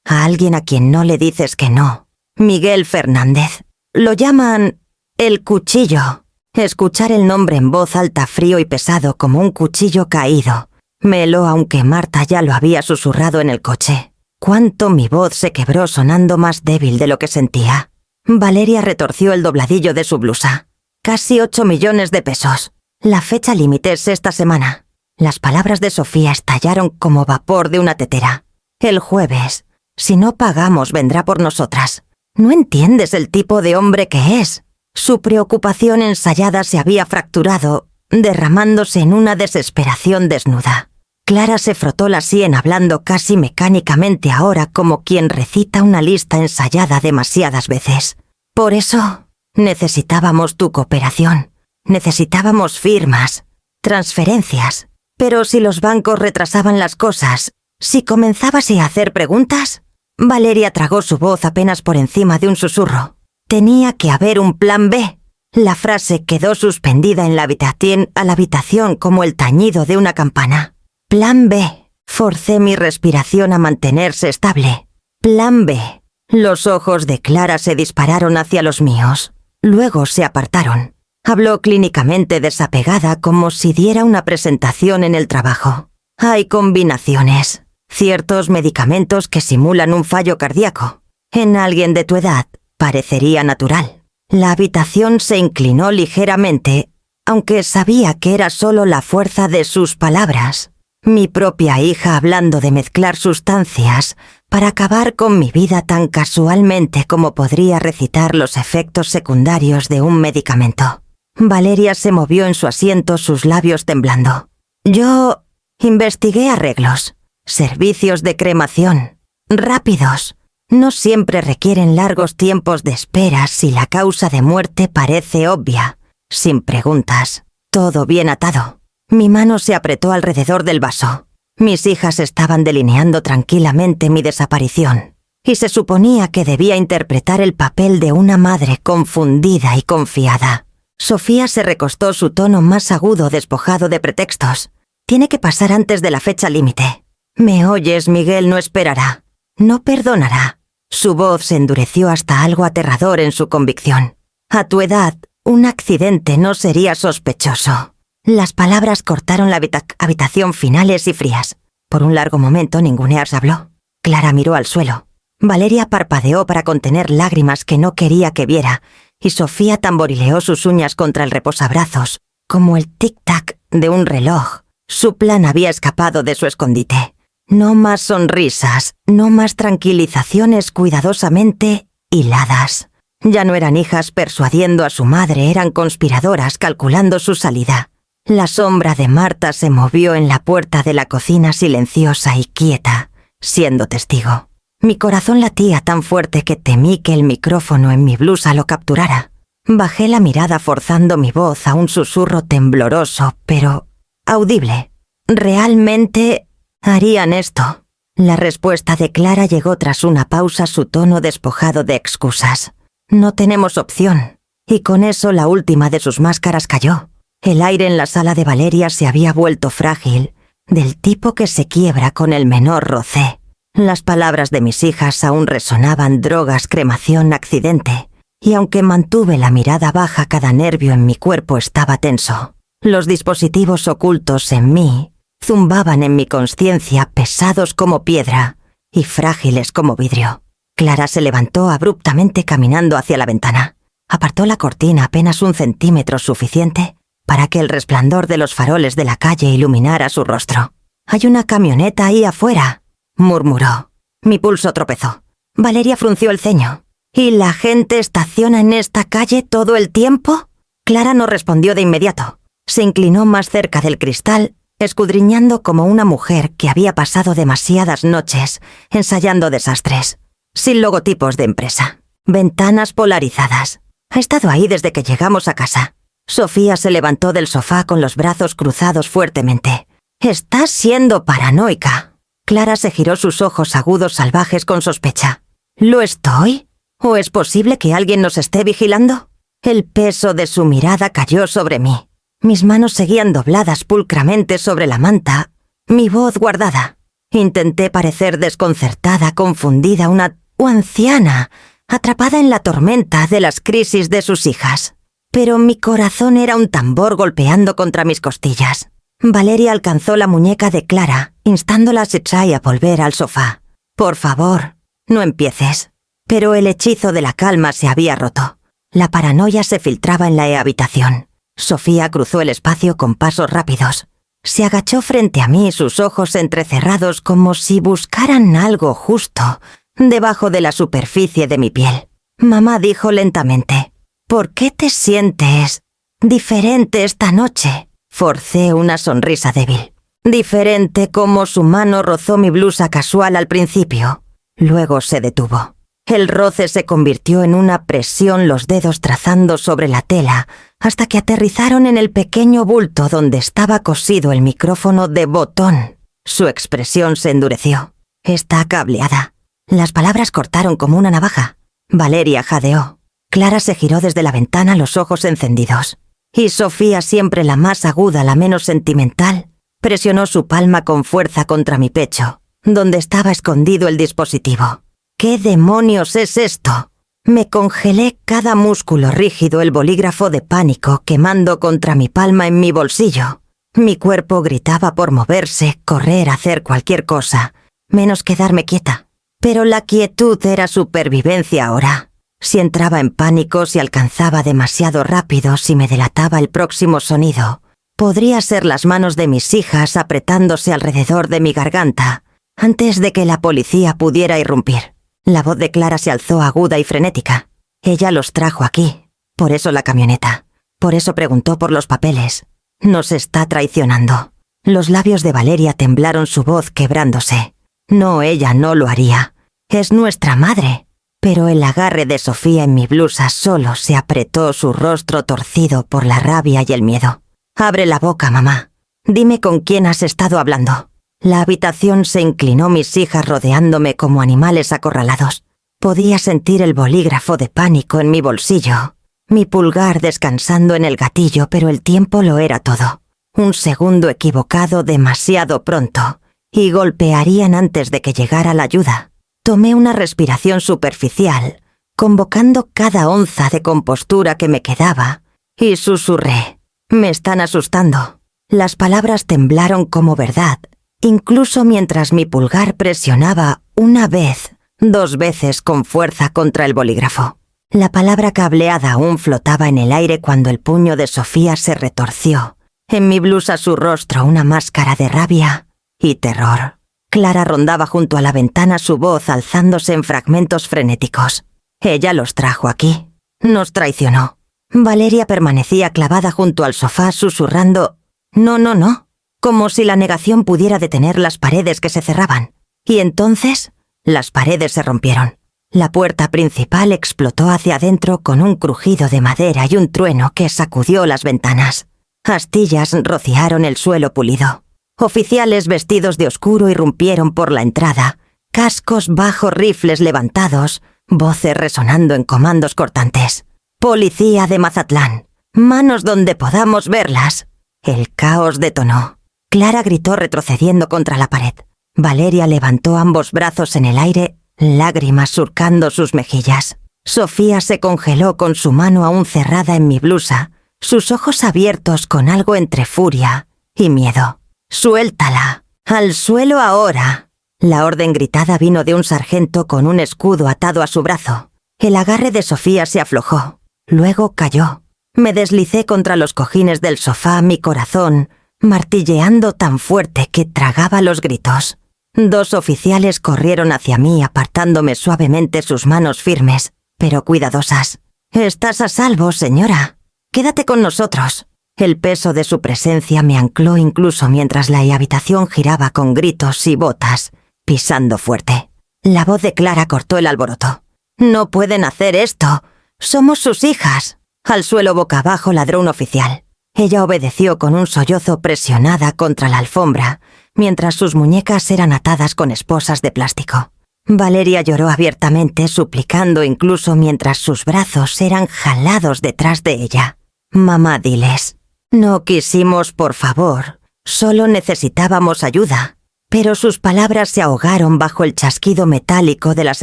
A alguien a quien no le dices que no. Miguel Fernández. Lo llaman el cuchillo». Escuchar el nombre en voz alta, frío y pesado como un cuchillo caído, me heló, aunque Marta ya lo había susurrado en el coche. Cuánto mi voz se quebró sonando más débil de lo que sentía. Valeria retorció el dobladillo de su blusa. «Casi 8 millones de pesos. La fecha límite es esta semana». Las palabras de Sofía estallaron como vapor de una tetera. «El jueves. Si no pagamos, vendrá por nosotras». No entiendes el tipo de hombre que es. Su preocupación ensayada se había fracturado, derramándose en una desesperación desnuda. Clara se frotó la sien hablando casi mecánicamente ahora, como quien recita una lista ensayada demasiadas veces. «Por eso necesitábamos tu cooperación. Necesitábamos firmas, transferencias. Pero si los bancos retrasaban las cosas, si comenzabas a hacer preguntas...» Valeria tragó su voz apenas por encima de un susurro. «Tenía que haber un plan B». La frase quedó suspendida en la habitación como el tañido de una campana. «Plan B». Forcé mi respiración a mantenerse estable. «Plan B». Los ojos de Clara se dispararon hacia los míos. Luego se apartaron. Habló clínicamente desapegada, como si diera una presentación en el trabajo. «Hay combinaciones. Ciertos medicamentos que simulan un fallo cardíaco. En alguien de tu edad parecería natural». La habitación se inclinó ligeramente, aunque sabía que era solo la fuerza de sus palabras. Mi propia hija hablando de mezclar sustancias para acabar con mi vida tan casualmente como podría recitar los efectos secundarios de un medicamento. Valeria se movió en su asiento, sus labios temblando. Yo investigué arreglos, servicios de cremación, rápidos. No siempre requieren largos tiempos de espera si la causa de muerte parece obvia, sin preguntas, todo bien atado. Mi mano se apretó alrededor del vaso. Mis hijas estaban delineando tranquilamente mi desaparición, y se suponía que debía interpretar el papel de una madre confundida y confiada. Sofía se recostó, su tono más agudo despojado de pretextos. Tiene que pasar antes de la fecha límite. ¿Me oyes, Miguel? No esperará. No perdonará. Su voz se endureció hasta algo aterrador en su convicción. A tu edad, un accidente no sería sospechoso. Las palabras cortaron la habitación finales y frías. Por un largo momento ningunear se habló. Clara miró al suelo. Valeria parpadeó para contener lágrimas que no quería que viera, y Sofía tamborileó sus uñas contra el reposabrazos, como el tic-tac de un reloj. Su plan había escapado de su escondite. No más sonrisas, no más tranquilizaciones cuidadosamente hiladas. Ya no eran hijas persuadiendo a su madre, eran conspiradoras calculando su salida. La sombra de Marta se movió en la puerta de la cocina silenciosa y quieta, siendo testigo. Mi corazón latía tan fuerte que temí que el micrófono en mi blusa lo capturara. Bajé la mirada forzando mi voz a un susurro tembloroso, pero audible. ¿Realmente harían esto? La respuesta de Clara llegó tras una pausa, su tono despojado de excusas. No tenemos opción. Y con eso la última de sus máscaras cayó. El aire en la sala de Valeria se había vuelto frágil, del tipo que se quiebra con el menor roce. Las palabras de mis hijas aún resonaban: drogas, cremación, accidente. Y aunque mantuve la mirada baja, cada nervio en mi cuerpo estaba tenso. Los dispositivos ocultos en mí zumbaban en mi conciencia, pesados como piedra y frágiles como vidrio. Clara se levantó abruptamente caminando hacia la ventana. Apartó la cortina apenas 1 centímetro, suficiente para que el resplandor de los faroles de la calle iluminara su rostro. «Hay una camioneta ahí afuera», murmuró. Mi pulso tropezó. Valeria frunció el ceño. «¿Y la gente estaciona en esta calle todo el tiempo?» Clara no respondió de inmediato. Se inclinó más cerca del cristal, escudriñando como una mujer que había pasado demasiadas noches ensayando desastres. Sin logotipos de empresa. Ventanas polarizadas. Ha estado ahí desde que llegamos a casa. Sofía se levantó del sofá con los brazos cruzados fuertemente. «Estás siendo paranoica». Clara se giró, sus ojos agudos salvajes con sospecha. «¿Lo estoy? ¿O es posible que alguien nos esté vigilando?» El peso de su mirada cayó sobre mí. Mis manos seguían dobladas pulcramente sobre la manta, mi voz guardada. Intenté parecer desconcertada, confundida, una anciana, atrapada en la tormenta de las crisis de sus hijas. Pero mi corazón era un tambor golpeando contra mis costillas. Valeria alcanzó la muñeca de Clara, instándola a volver al sofá. «Por favor, no empieces». Pero el hechizo de la calma se había roto. La paranoia se filtraba en la habitación. Sofía cruzó el espacio con pasos rápidos. Se agachó frente a mí, sus ojos entrecerrados como si buscaran algo justo debajo de la superficie de mi piel. Mamá dijo lentamente: «¿Por qué te sientes diferente esta noche?» Forcé una sonrisa débil. Diferente, como su mano rozó mi blusa casual al principio. Luego se detuvo. El roce se convirtió en una presión, los dedos trazando sobre la tela, hasta que aterrizaron en el pequeño bulto donde estaba cosido el micrófono de botón. Su expresión se endureció. «Está cableada». Las palabras cortaron como una navaja. Valeria jadeó. Clara se giró desde la ventana, los ojos encendidos. Y Sofía, siempre la más aguda, la menos sentimental, presionó su palma con fuerza contra mi pecho, donde estaba escondido el dispositivo. «¿Qué demonios es esto?» Me congelé, cada músculo rígido, el bolígrafo de pánico quemando contra mi palma en mi bolsillo. Mi cuerpo gritaba por moverse, correr, hacer cualquier cosa, menos quedarme quieta. Pero la quietud era supervivencia ahora. Si entraba en pánico, si alcanzaba demasiado rápido, si me delataba el próximo sonido, podría ser las manos de mis hijas apretándose alrededor de mi garganta, antes de que la policía pudiera irrumpir. La voz de Clara se alzó aguda y frenética. «Ella los trajo aquí. Por eso la camioneta. Por eso preguntó por los papeles. Nos está traicionando. Los labios de Valeria temblaron, su voz quebrándose. No, ella no lo haría. Es nuestra madre. Pero el agarre de Sofía en mi blusa solo se apretó, su rostro torcido por la rabia y el miedo. Abre la boca, mamá. Dime con quién has estado hablando. La habitación se inclinó, mis hijas rodeándome como animales acorralados. Podía sentir el bolígrafo de pánico en mi bolsillo, mi pulgar descansando en el gatillo, pero el tiempo lo era todo. Un segundo equivocado demasiado pronto, y golpearían antes de que llegara la ayuda. Tomé una respiración superficial, convocando cada onza de compostura que me quedaba, y susurré: «Me están asustando». Las palabras temblaron como verdad, incluso mientras mi pulgar presionaba una vez, 2 veces con fuerza contra el bolígrafo. La palabra cableada aún flotaba en el aire cuando el puño de Sofía se retorció. En mi blusa su rostro, una máscara de rabia y terror. Clara rondaba junto a la ventana, su voz alzándose en fragmentos frenéticos. Ella los trajo aquí. Nos traicionó. Valeria permanecía clavada junto al sofá, susurrando: «No, no, no», como si la negación pudiera detener las paredes que se cerraban. Y entonces, las paredes se rompieron. La puerta principal explotó hacia adentro con un crujido de madera y un trueno que sacudió las ventanas. Astillas rociaron el suelo pulido. Oficiales vestidos de oscuro irrumpieron por la entrada, cascos bajos, rifles levantados, voces resonando en comandos cortantes. «Policía de Mazatlán, manos donde podamos verlas». El caos detonó. Clara gritó retrocediendo contra la pared. Valeria levantó ambos brazos en el aire, lágrimas surcando sus mejillas. Sofía se congeló con su mano aún cerrada en mi blusa, sus ojos abiertos con algo entre furia y miedo. «Suéltala. Al suelo ahora». La orden gritada vino de un sargento con un escudo atado a su brazo. El agarre de Sofía se aflojó. Luego cayó. Me deslicé contra los cojines del sofá, mi corazón martilleando tan fuerte que tragaba los gritos. 2 oficiales corrieron hacia mí, apartándome suavemente, sus manos firmes, pero cuidadosas. «Estás a salvo, señora. Quédate con nosotros». El peso de su presencia me ancló incluso mientras la habitación giraba con gritos y botas, pisando fuerte. La voz de Clara cortó el alboroto. «No pueden hacer esto. Somos sus hijas». Al suelo boca abajo ladró un oficial. Ella obedeció con un sollozo, presionada contra la alfombra, mientras sus muñecas eran atadas con esposas de plástico. Valeria lloró abiertamente, suplicando incluso mientras sus brazos eran jalados detrás de ella. «Mamá, diles. No quisimos, por favor. Solo necesitábamos ayuda». Pero sus palabras se ahogaron bajo el chasquido metálico de las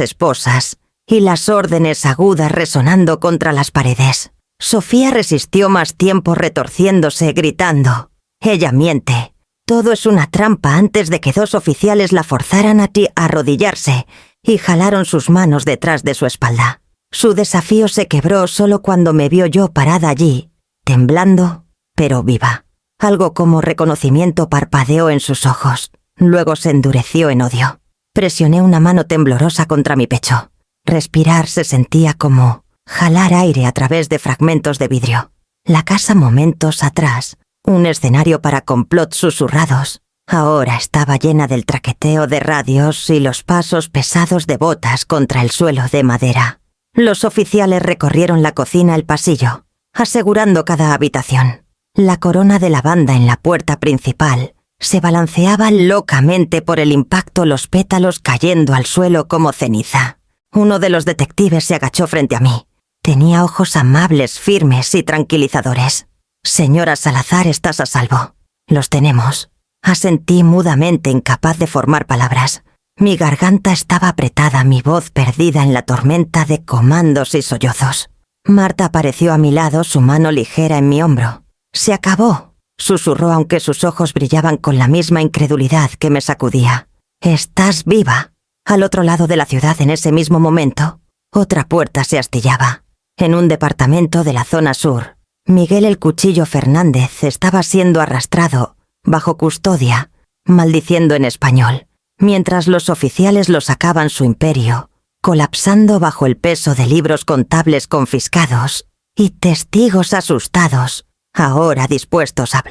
esposas y las órdenes agudas resonando contra las paredes. Sofía resistió más tiempo retorciéndose, gritando: «Ella miente. Todo es una trampa», antes de que 2 oficiales la forzaran a arrodillarse y jalaron sus manos detrás de su espalda. Su desafío se quebró solo cuando me vio yo parada allí, temblando, pero viva. Algo como reconocimiento parpadeó en sus ojos. Luego se endureció en odio. Presioné una mano temblorosa contra mi pecho. Respirar se sentía como jalar aire a través de fragmentos de vidrio. La casa momentos atrás, un escenario para complots susurrados, ahora estaba llena del traqueteo de radios y los pasos pesados de botas contra el suelo de madera. Los oficiales recorrieron la cocina, el pasillo, asegurando cada habitación. La corona de lavanda en la puerta principal se balanceaba locamente por el impacto, los pétalos cayendo al suelo como ceniza. Uno de los detectives se agachó frente a mí. Tenía ojos amables, firmes y tranquilizadores. «Señora Salazar, estás a salvo. Los tenemos». Asentí mudamente, incapaz de formar palabras. Mi garganta estaba apretada, mi voz perdida en la tormenta de comandos y sollozos. Marta apareció a mi lado, su mano ligera en mi hombro. «Se acabó», susurró, aunque sus ojos brillaban con la misma incredulidad que me sacudía. «Estás viva». Al otro lado de la ciudad, en ese mismo momento, otra puerta se astillaba. En un departamento de la zona sur, Miguel el Cuchillo Fernández estaba siendo arrastrado, bajo custodia, maldiciendo en español, mientras los oficiales lo sacaban su imperio, colapsando bajo el peso de libros contables confiscados y testigos asustados, ahora dispuestos a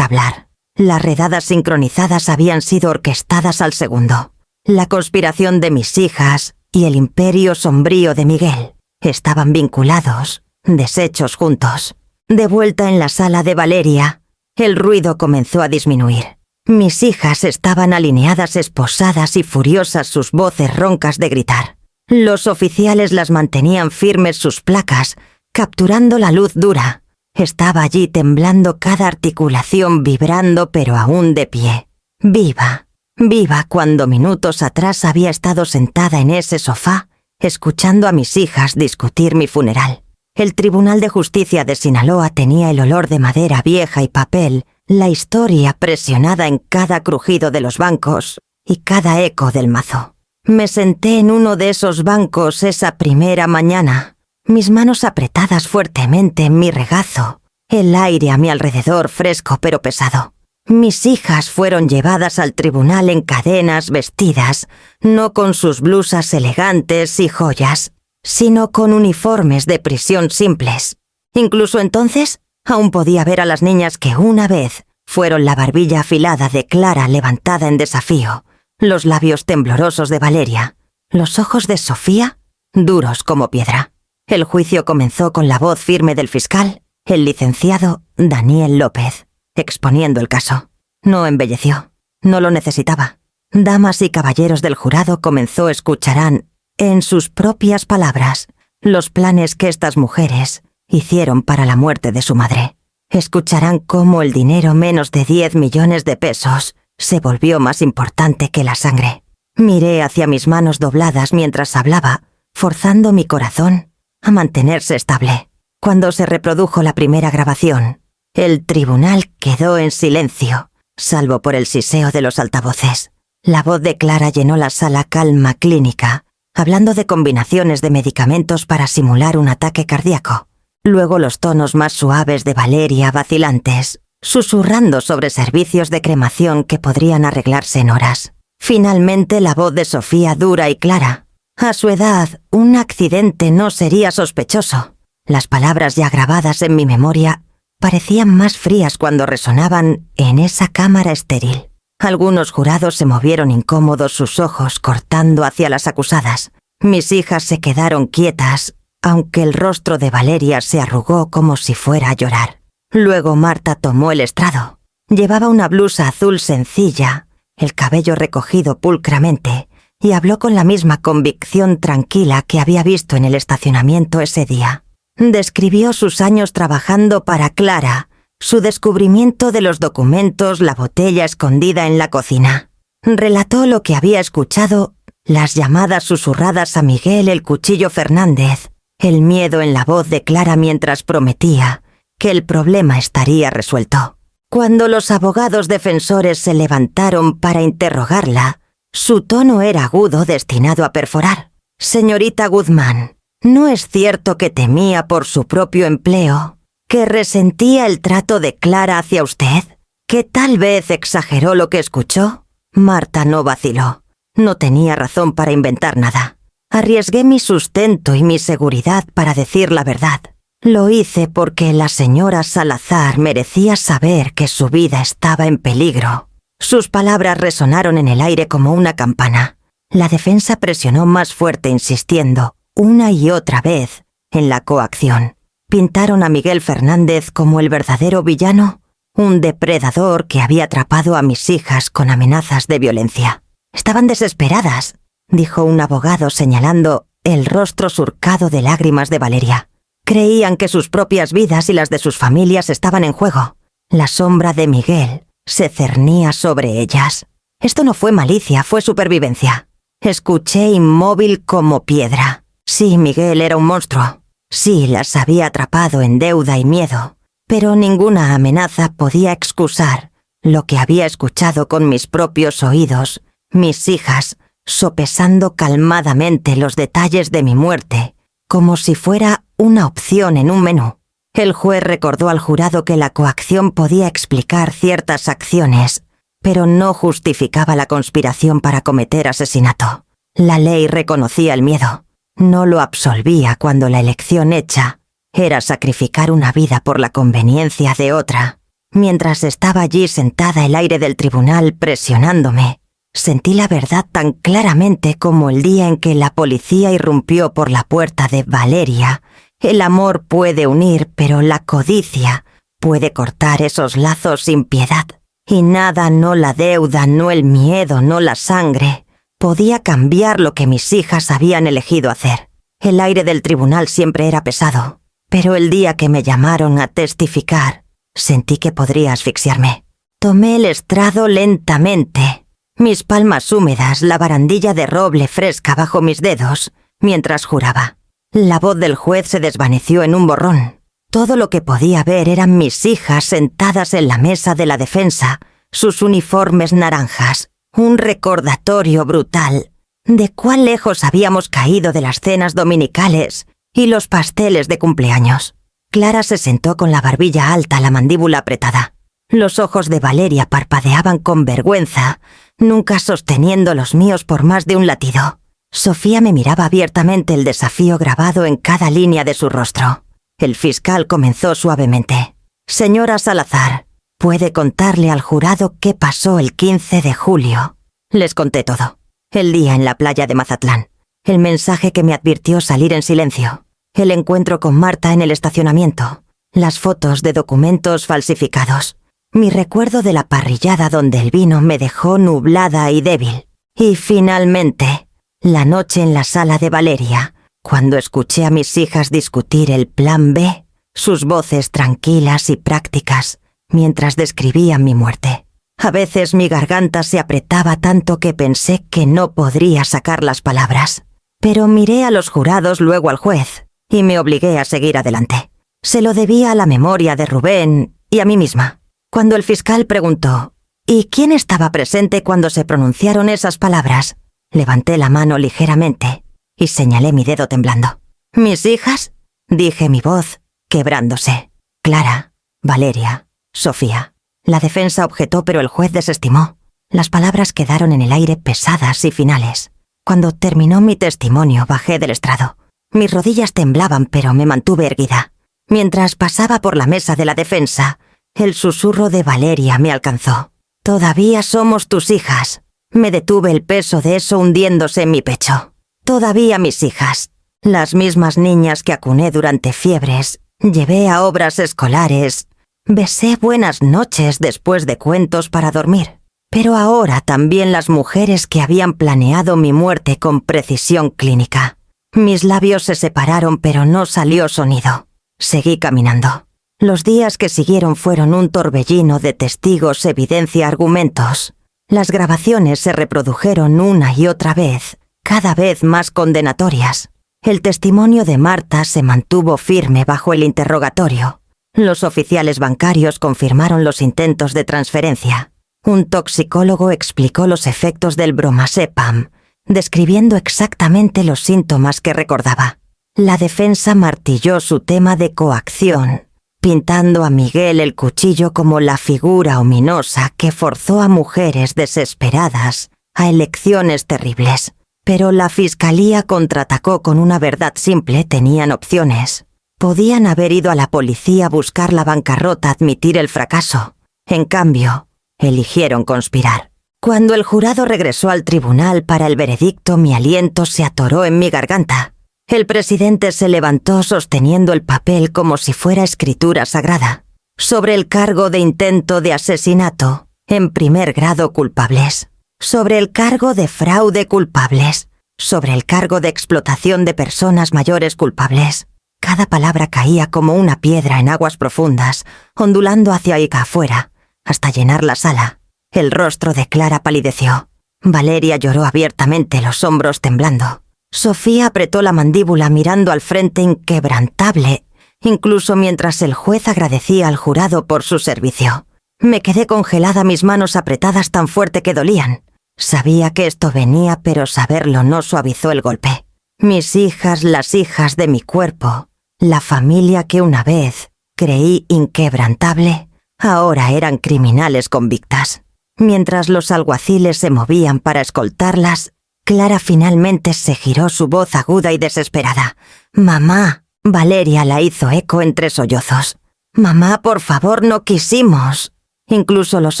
hablar. Las redadas sincronizadas habían sido orquestadas al segundo. La conspiración de mis hijas y el imperio sombrío de Miguel estaban vinculados, deshechos juntos. De vuelta en la sala de Valeria, el ruido comenzó a disminuir. Mis hijas estaban alineadas, esposadas y furiosas, sus voces roncas de gritar. Los oficiales las mantenían firmes sus placas, capturando la luz dura. Estaba allí temblando cada articulación, vibrando pero aún de pie. Viva, viva cuando minutos atrás había estado sentada en ese sofá, escuchando a mis hijas discutir mi funeral. El Tribunal de Justicia de Sinaloa tenía el olor de madera vieja y papel, la historia presionada en cada crujido de los bancos y cada eco del mazo. Me senté en uno de esos bancos esa primera mañana, mis manos apretadas fuertemente en mi regazo, el aire a mi alrededor fresco pero pesado. Mis hijas fueron llevadas al tribunal en cadenas, vestidas, no con sus blusas elegantes y joyas, sino con uniformes de prisión simples. Incluso entonces, aún podía ver a las niñas que una vez fueron la barbilla afilada de Clara levantada en desafío, los labios temblorosos de Valeria, los ojos de Sofía duros como piedra. El juicio comenzó con la voz firme del fiscal, el licenciado Daniel López, exponiendo el caso. No embelleció, no lo necesitaba. Damas y caballeros del jurado escucharán, en sus propias palabras, los planes que estas mujeres hicieron para la muerte de su madre. Escucharán cómo el dinero, menos de 10 millones de pesos, se volvió más importante que la sangre. Miré hacia mis manos dobladas mientras hablaba, forzando mi corazón a mantenerse estable. Cuando se reprodujo la primera grabación, el tribunal quedó en silencio, salvo por el siseo de los altavoces. La voz de Clara llenó la sala calma clínica, hablando de combinaciones de medicamentos para simular un ataque cardíaco. Luego los tonos más suaves de Valeria, vacilantes, susurrando sobre servicios de cremación que podrían arreglarse en horas. Finalmente la voz de Sofía, dura y clara. A su edad, un accidente no sería sospechoso. Las palabras ya grabadas en mi memoria parecían más frías cuando resonaban en esa cámara estéril. Algunos jurados se movieron incómodos, sus ojos cortando hacia las acusadas. Mis hijas se quedaron quietas, aunque el rostro de Valeria se arrugó como si fuera a llorar. Luego Marta tomó el estrado. Llevaba una blusa azul sencilla, el cabello recogido pulcramente, y habló con la misma convicción tranquila que había visto en el estacionamiento ese día. Describió sus años trabajando para Clara, su descubrimiento de los documentos, la botella escondida en la cocina. Relató lo que había escuchado, las llamadas susurradas a Miguel el Cuchillo Fernández, el miedo en la voz de Clara mientras prometía que el problema estaría resuelto. Cuando los abogados defensores se levantaron para interrogarla, su tono era agudo, destinado a perforar. «Señorita Guzmán, ¿no es cierto que temía por su propio empleo? ¿Que resentía el trato de Clara hacia usted? ¿Que tal vez exageró lo que escuchó?» Marta no vaciló. No tenía razón para inventar nada. Arriesgué mi sustento y mi seguridad para decir la verdad. Lo hice porque la señora Salazar merecía saber que su vida estaba en peligro. Sus palabras resonaron en el aire como una campana. La defensa presionó más fuerte, insistiendo, una y otra vez, en la coacción. Pintaron a Miguel Fernández como el verdadero villano, un depredador que había atrapado a mis hijas con amenazas de violencia. «Estaban desesperadas», dijo un abogado señalando el rostro surcado de lágrimas de Valeria. «Creían que sus propias vidas y las de sus familias estaban en juego. La sombra de Miguel se cernía sobre ellas. Esto no fue malicia, fue supervivencia». Escuché inmóvil como piedra. Sí, Miguel era un monstruo. Sí, las había atrapado en deuda y miedo, pero ninguna amenaza podía excusar lo que había escuchado con mis propios oídos, mis hijas sopesando calmadamente los detalles de mi muerte, como si fuera una opción en un menú. El juez recordó al jurado que la coacción podía explicar ciertas acciones, pero no justificaba la conspiración para cometer asesinato. La ley reconocía el miedo. No lo absolvía cuando la elección hecha era sacrificar una vida por la conveniencia de otra. Mientras estaba allí sentada, el aire del tribunal presionándome, sentí la verdad tan claramente como el día en que la policía irrumpió por la puerta de Valeria. El amor puede unir, pero la codicia puede cortar esos lazos sin piedad. Y nada, no la deuda, no el miedo, no la sangre, podía cambiar lo que mis hijas habían elegido hacer. El aire del tribunal siempre era pesado, pero el día que me llamaron a testificar, sentí que podría asfixiarme. Tomé el estrado lentamente, mis palmas húmedas, la barandilla de roble fresca bajo mis dedos, mientras juraba. La voz del juez se desvaneció en un borrón. Todo lo que podía ver eran mis hijas sentadas en la mesa de la defensa, sus uniformes naranjas, un recordatorio brutal de cuán lejos habíamos caído de las cenas dominicales y los pasteles de cumpleaños. Clara se sentó con la barbilla alta, la mandíbula apretada. Los ojos de Valeria parpadeaban con vergüenza, nunca sosteniendo los míos por más de un latido. Sofía me miraba abiertamente, el desafío grabado en cada línea de su rostro. El fiscal comenzó suavemente. «Señora Salazar, puede contarle al jurado qué pasó el 15 de julio. Les conté todo. El día en la playa de Mazatlán. El mensaje que me advirtió salir en silencio. El encuentro con Marta en el estacionamiento. Las fotos de documentos falsificados. Mi recuerdo de la parrillada donde el vino me dejó nublada y débil. Y finalmente, la noche en la sala de Valeria, cuando escuché a mis hijas discutir el plan B, sus voces tranquilas y prácticas, mientras describían mi muerte. A veces mi garganta se apretaba tanto que pensé que no podría sacar las palabras. Pero miré a los jurados, luego al juez, y me obligué a seguir adelante. Se lo debía a la memoria de Rubén y a mí misma. Cuando el fiscal preguntó, ¿y quién estaba presente cuando se pronunciaron esas palabras?, levanté la mano ligeramente y señalé mi dedo temblando. «¿Mis hijas?», dije, mi voz quebrándose. «Clara, Valeria, Sofía». La defensa objetó, pero el juez desestimó. Las palabras quedaron en el aire pesadas y finales. Cuando terminó mi testimonio, bajé del estrado. Mis rodillas temblaban, pero me mantuve erguida. Mientras pasaba por la mesa de la defensa, el susurro de Valeria me alcanzó. «Todavía somos tus hijas». Me detuve, el peso de eso hundiéndose en mi pecho. Todavía mis hijas, las mismas niñas que acuné durante fiebres, llevé a obras escolares, besé buenas noches después de cuentos para dormir. Pero ahora también las mujeres que habían planeado mi muerte con precisión clínica. Mis labios se separaron, pero no salió sonido. Seguí caminando. Los días que siguieron fueron un torbellino de testigos, evidencia, argumentos. Las grabaciones se reprodujeron una y otra vez, cada vez más condenatorias. El testimonio de Marta se mantuvo firme bajo el interrogatorio. Los oficiales bancarios confirmaron los intentos de transferencia. Un toxicólogo explicó los efectos del bromazepam, describiendo exactamente los síntomas que recordaba. La defensa martilló su tema de coacción, pintando a Miguel el Cuchillo como la figura ominosa que forzó a mujeres desesperadas a elecciones terribles. Pero la fiscalía contraatacó con una verdad simple: tenían opciones. Podían haber ido a la policía a buscar la bancarrota, admitir el fracaso. En cambio, eligieron conspirar. Cuando el jurado regresó al tribunal para el veredicto, mi aliento se atoró en mi garganta. El presidente se levantó sosteniendo el papel como si fuera escritura sagrada. Sobre el cargo de intento de asesinato, en primer grado, culpables. Sobre el cargo de fraude, culpables. Sobre el cargo de explotación de personas mayores, culpables. Cada palabra caía como una piedra en aguas profundas, ondulando hacia y afuera, hasta llenar la sala. El rostro de Clara palideció. Valeria lloró abiertamente, los hombros temblando. Sofía apretó la mandíbula mirando al frente, inquebrantable, incluso mientras el juez agradecía al jurado por su servicio. Me quedé congelada, mis manos apretadas tan fuerte que dolían. Sabía que esto venía, pero saberlo no suavizó el golpe. Mis hijas, las hijas de mi cuerpo, la familia que una vez creí inquebrantable, ahora eran criminales convictas. Mientras los alguaciles se movían para escoltarlas, Clara finalmente se giró, su voz aguda y desesperada. «Mamá». Valeria la hizo eco entre sollozos. Mamá, por favor, no quisimos. Incluso los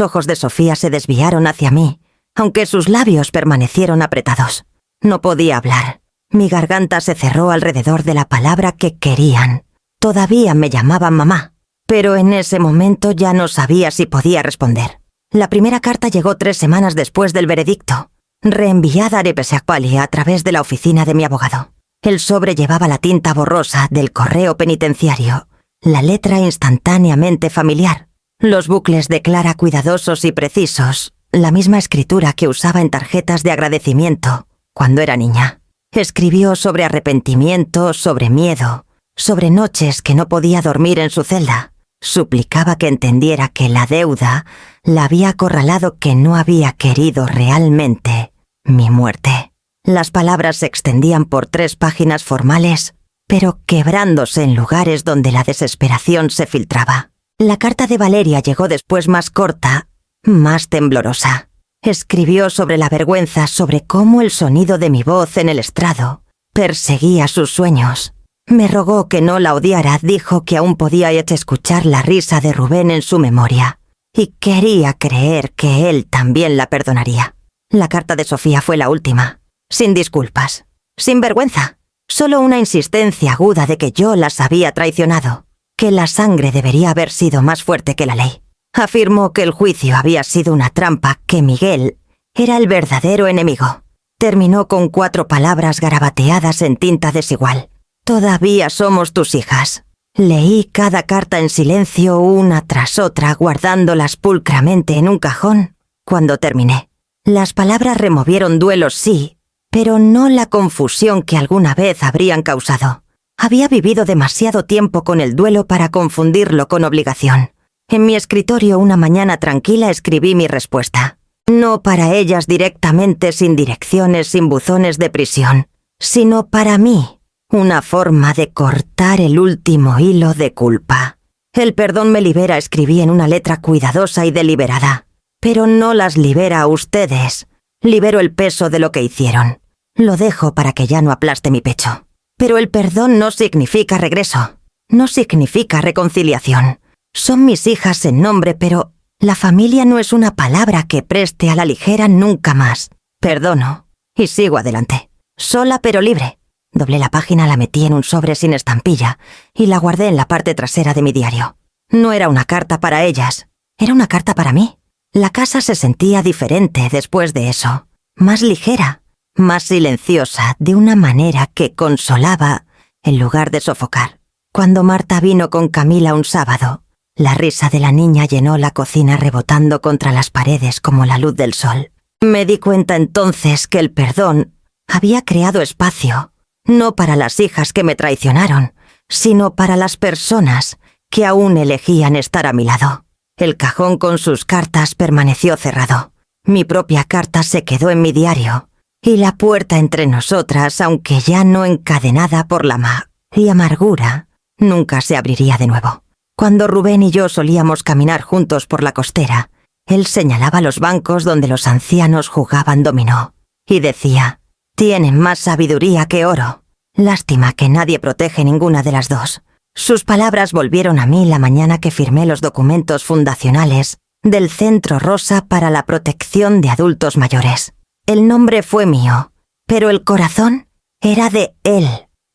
ojos de Sofía se desviaron hacia mí, aunque sus labios permanecieron apretados. No podía hablar. Mi garganta se cerró alrededor de la palabra que querían. Todavía me llamaban mamá, pero en ese momento ya no sabía si podía responder. La primera carta llegó 3 semanas después del veredicto, reenviada a Repesacpali a través de la oficina de mi abogado. El sobre llevaba la tinta borrosa del correo penitenciario, la letra instantáneamente familiar, los bucles de Clara cuidadosos y precisos, la misma escritura que usaba en tarjetas de agradecimiento cuando era niña. Escribió sobre arrepentimiento, sobre miedo, sobre noches que no podía dormir en su celda. Suplicaba que entendiera que la deuda la había acorralado, que no había querido realmente mi muerte. Las palabras se extendían por 3 páginas formales, pero quebrándose en lugares donde la desesperación se filtraba. La carta de Valeria llegó después, más corta, más temblorosa. Escribió sobre la vergüenza, sobre cómo el sonido de mi voz en el estrado perseguía sus sueños. Me rogó que no la odiara, dijo que aún podía escuchar la risa de Rubén en su memoria, y quería creer que él también la perdonaría. La carta de Sofía fue la última, sin disculpas, sin vergüenza, solo una insistencia aguda de que yo las había traicionado, que la sangre debería haber sido más fuerte que la ley. Afirmó que el juicio había sido una trampa, que Miguel era el verdadero enemigo. Terminó con 4 palabras garabateadas en tinta desigual. Todavía somos tus hijas. Leí cada carta en silencio una tras otra, guardándolas pulcramente en un cajón. Cuando terminé, las palabras removieron duelos, sí, pero no la confusión que alguna vez habrían causado. Había vivido demasiado tiempo con el duelo para confundirlo con obligación. En mi escritorio una mañana tranquila escribí mi respuesta. No para ellas directamente, sin direcciones, sin buzones de prisión, sino para mí, una forma de cortar el último hilo de culpa. El perdón me libera, escribí en una letra cuidadosa y deliberada. Pero no las libera a ustedes. Libero el peso de lo que hicieron. Lo dejo para que ya no aplaste mi pecho. Pero el perdón no significa regreso. No significa reconciliación. Son mis hijas en nombre, pero la familia no es una palabra que preste a la ligera nunca más. Perdono y sigo adelante. Sola pero libre. Doblé la página, la metí en un sobre sin estampilla y la guardé en la parte trasera de mi diario. No era una carta para ellas, era una carta para mí. La casa se sentía diferente después de eso. Más ligera, más silenciosa, de una manera que consolaba en lugar de sofocar. Cuando Marta vino con Camila un sábado, la risa de la niña llenó la cocina, rebotando contra las paredes como la luz del sol. Me di cuenta entonces que el perdón había creado espacio, no para las hijas que me traicionaron, sino para las personas que aún elegían estar a mi lado. El cajón con sus cartas permaneció cerrado. Mi propia carta se quedó en mi diario, y la puerta entre nosotras, aunque ya no encadenada por la amargura, nunca se abriría de nuevo. Cuando Rubén y yo solíamos caminar juntos por la costera, él señalaba los bancos donde los ancianos jugaban dominó, y decía: «Tienen más sabiduría que oro». Lástima que nadie protege ninguna de las dos. Sus palabras volvieron a mí la mañana que firmé los documentos fundacionales del Centro Rosa para la protección de adultos mayores. El nombre fue mío, pero el corazón era de él.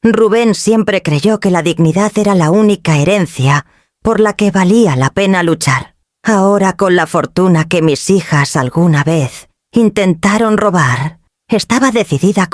Rubén siempre creyó que la dignidad era la única herencia por la que valía la pena luchar. Ahora, con la fortuna que mis hijas alguna vez intentaron robar, estaba decidida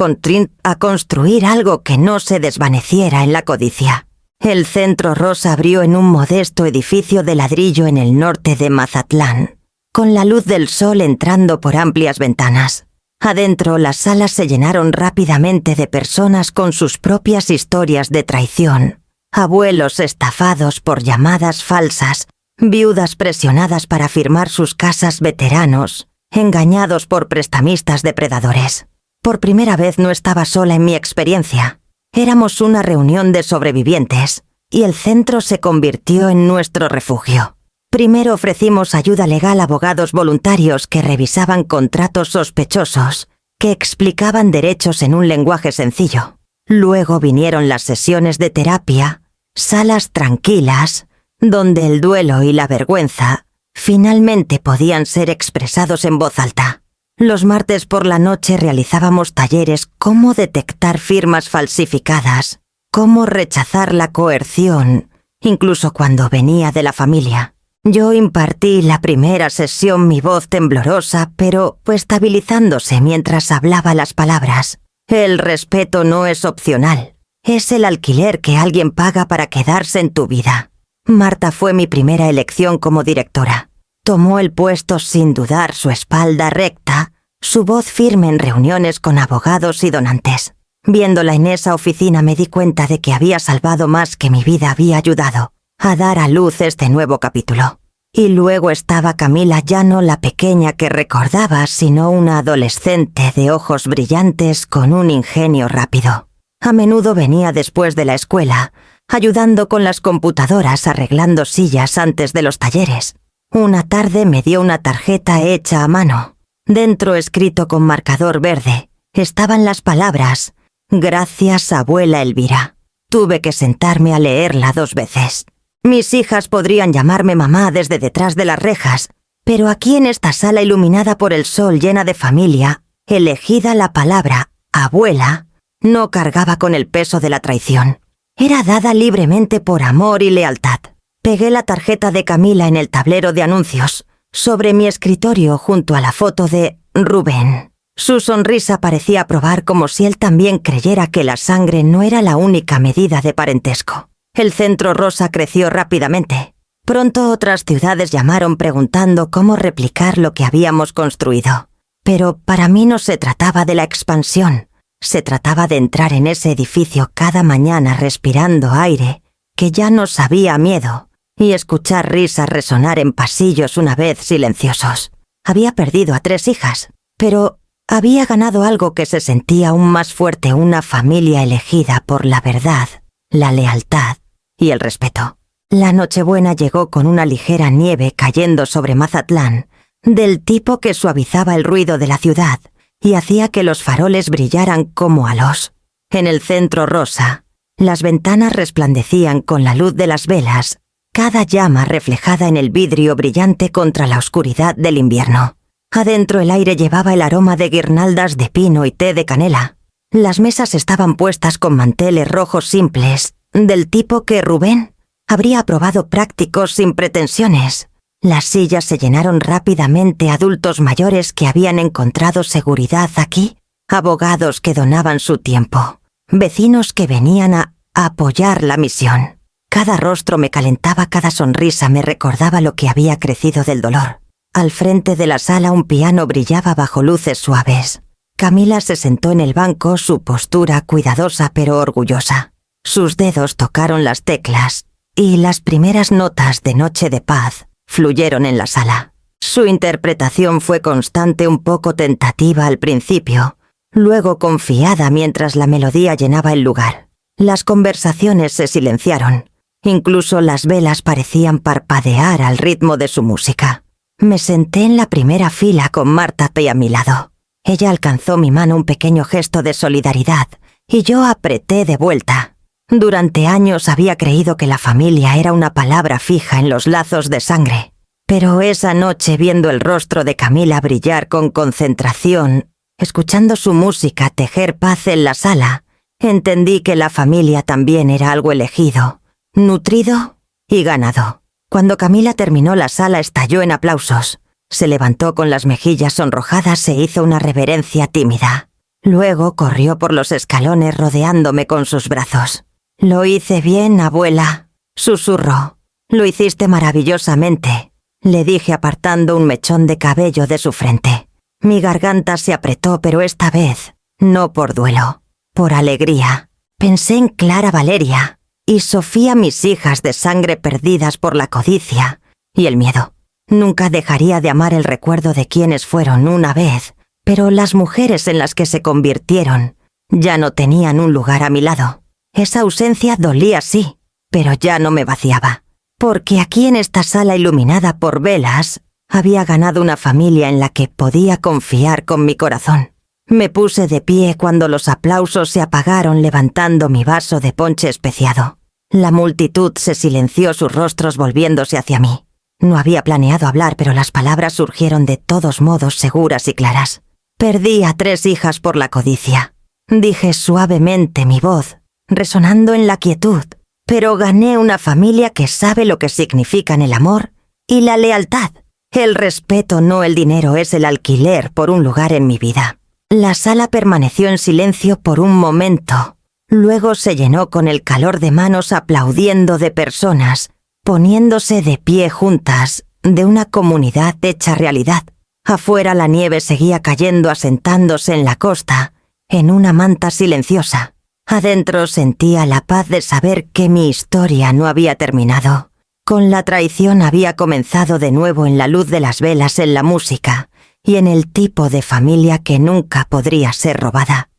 a construir algo que no se desvaneciera en la codicia. El Centro Rosa abrió en un modesto edificio de ladrillo en el norte de Mazatlán, con la luz del sol entrando por amplias ventanas. Adentro, las salas se llenaron rápidamente de personas con sus propias historias de traición. Abuelos estafados por llamadas falsas, viudas presionadas para firmar sus casas, veteranos engañados por prestamistas depredadores. Por primera vez no estaba sola en mi experiencia. Éramos una reunión de sobrevivientes, y el centro se convirtió en nuestro refugio. Primero ofrecimos ayuda legal a abogados voluntarios que revisaban contratos sospechosos, que explicaban derechos en un lenguaje sencillo. Luego vinieron las sesiones de terapia, salas tranquilas, donde el duelo y la vergüenza finalmente podían ser expresados en voz alta. Los martes por la noche realizábamos talleres cómo detectar firmas falsificadas, cómo rechazar la coerción, incluso cuando venía de la familia. Yo impartí la primera sesión mi voz temblorosa, pero estabilizándose mientras hablaba las palabras. El respeto no es opcional. Es el alquiler que alguien paga para quedarse en tu vida. Marta fue mi primera elección como directora. Tomó el puesto sin dudar, su espalda recta, su voz firme en reuniones con abogados y donantes. Viéndola en esa oficina me di cuenta de que había salvado más que mi vida había ayudado a dar a luz este nuevo capítulo. Y luego estaba Camila, ya no la pequeña que recordaba, sino una adolescente de ojos brillantes con un ingenio rápido. A menudo venía después de la escuela, ayudando con las computadoras, arreglando sillas antes de los talleres. Una tarde me dio una tarjeta hecha a mano. Dentro, escrito con marcador verde, estaban las palabras: «Gracias, abuela Elvira». Tuve que sentarme a leerla 2 veces. Mis hijas podrían llamarme mamá desde detrás de las rejas, pero aquí en esta sala iluminada por el sol, llena de familia, elegida la palabra abuela, no cargaba con el peso de la traición. Era dada libremente por amor y lealtad. Pegué la tarjeta de Camila en el tablero de anuncios, sobre mi escritorio junto a la foto de Rubén. Su sonrisa parecía aprobar, como si él también creyera que la sangre no era la única medida de parentesco. El Centro Rosa creció rápidamente. Pronto otras ciudades llamaron preguntando cómo replicar lo que habíamos construido. Pero para mí no se trataba de la expansión. Se trataba de entrar en ese edificio cada mañana respirando aire que ya no sabía miedo y escuchar risas resonar en pasillos una vez silenciosos. Había perdido a 3 hijas, pero había ganado algo que se sentía aún más fuerte: una familia elegida por la verdad, la lealtad y el respeto. La Nochebuena llegó con una ligera nieve cayendo sobre Mazatlán, del tipo que suavizaba el ruido de la ciudad y hacía que los faroles brillaran como halos. En el Centro Rosa, las ventanas resplandecían con la luz de las velas, cada llama reflejada en el vidrio brillante contra la oscuridad del invierno. Adentro el aire llevaba el aroma de guirnaldas de pino y té de canela. Las mesas estaban puestas con manteles rojos simples, del tipo que Rubén habría aprobado, prácticos sin pretensiones. Las sillas se llenaron rápidamente, adultos mayores que habían encontrado seguridad aquí, abogados que donaban su tiempo, vecinos que venían a apoyar la misión. Cada rostro me calentaba, cada sonrisa me recordaba lo que había crecido del dolor. Al frente de la sala un piano brillaba bajo luces suaves. Camila se sentó en el banco, su postura cuidadosa pero orgullosa. Sus dedos tocaron las teclas y las primeras notas de Noche de Paz fluyeron en la sala. Su interpretación fue constante, un poco tentativa al principio, luego confiada mientras la melodía llenaba el lugar. Las conversaciones se silenciaron. Incluso las velas parecían parpadear al ritmo de su música. Me senté en la primera fila con Marta a mi lado. Ella alcanzó mi mano, un pequeño gesto de solidaridad, y yo apreté de vuelta. Durante años había creído que la familia era una palabra fija en los lazos de sangre. Pero esa noche, viendo el rostro de Camila brillar con concentración, escuchando su música tejer paz en la sala, entendí que la familia también era algo elegido, nutrido y ganado. Cuando Camila terminó, la sala estalló en aplausos. Se levantó con las mejillas sonrojadas e hizo una reverencia tímida. Luego corrió por los escalones rodeándome con sus brazos. «Lo hice bien, abuela», susurró. «Lo hiciste maravillosamente», le dije apartando un mechón de cabello de su frente. Mi garganta se apretó, pero esta vez no por duelo, por alegría. Pensé en Clara Valeria y Sofía, mis hijas de sangre perdidas por la codicia y el miedo. Nunca dejaría de amar el recuerdo de quienes fueron una vez, pero las mujeres en las que se convirtieron ya no tenían un lugar a mi lado. Esa ausencia dolía, sí, pero ya no me vaciaba. Porque aquí en esta sala iluminada por velas, había ganado una familia en la que podía confiar con mi corazón. Me puse de pie cuando los aplausos se apagaron, levantando mi vaso de ponche especiado. La multitud se silenció, sus rostros volviéndose hacia mí. No había planeado hablar, pero las palabras surgieron de todos modos seguras y claras. Perdí a 3 hijas por la codicia. Dije suavemente, mi voz resonando en la quietud, pero gané una familia que sabe lo que significan el amor y la lealtad. El respeto, no el dinero, es el alquiler por un lugar en mi vida. La sala permaneció en silencio por un momento. Luego se llenó con el calor de manos aplaudiendo, de personas poniéndose de pie juntas, de una comunidad hecha realidad. Afuera la nieve seguía cayendo, asentándose en la costa, en una manta silenciosa. Adentro sentía la paz de saber que mi historia no había terminado. Con la traición había comenzado de nuevo, en la luz de las velas, en la música y en el tipo de familia que nunca podría ser robada.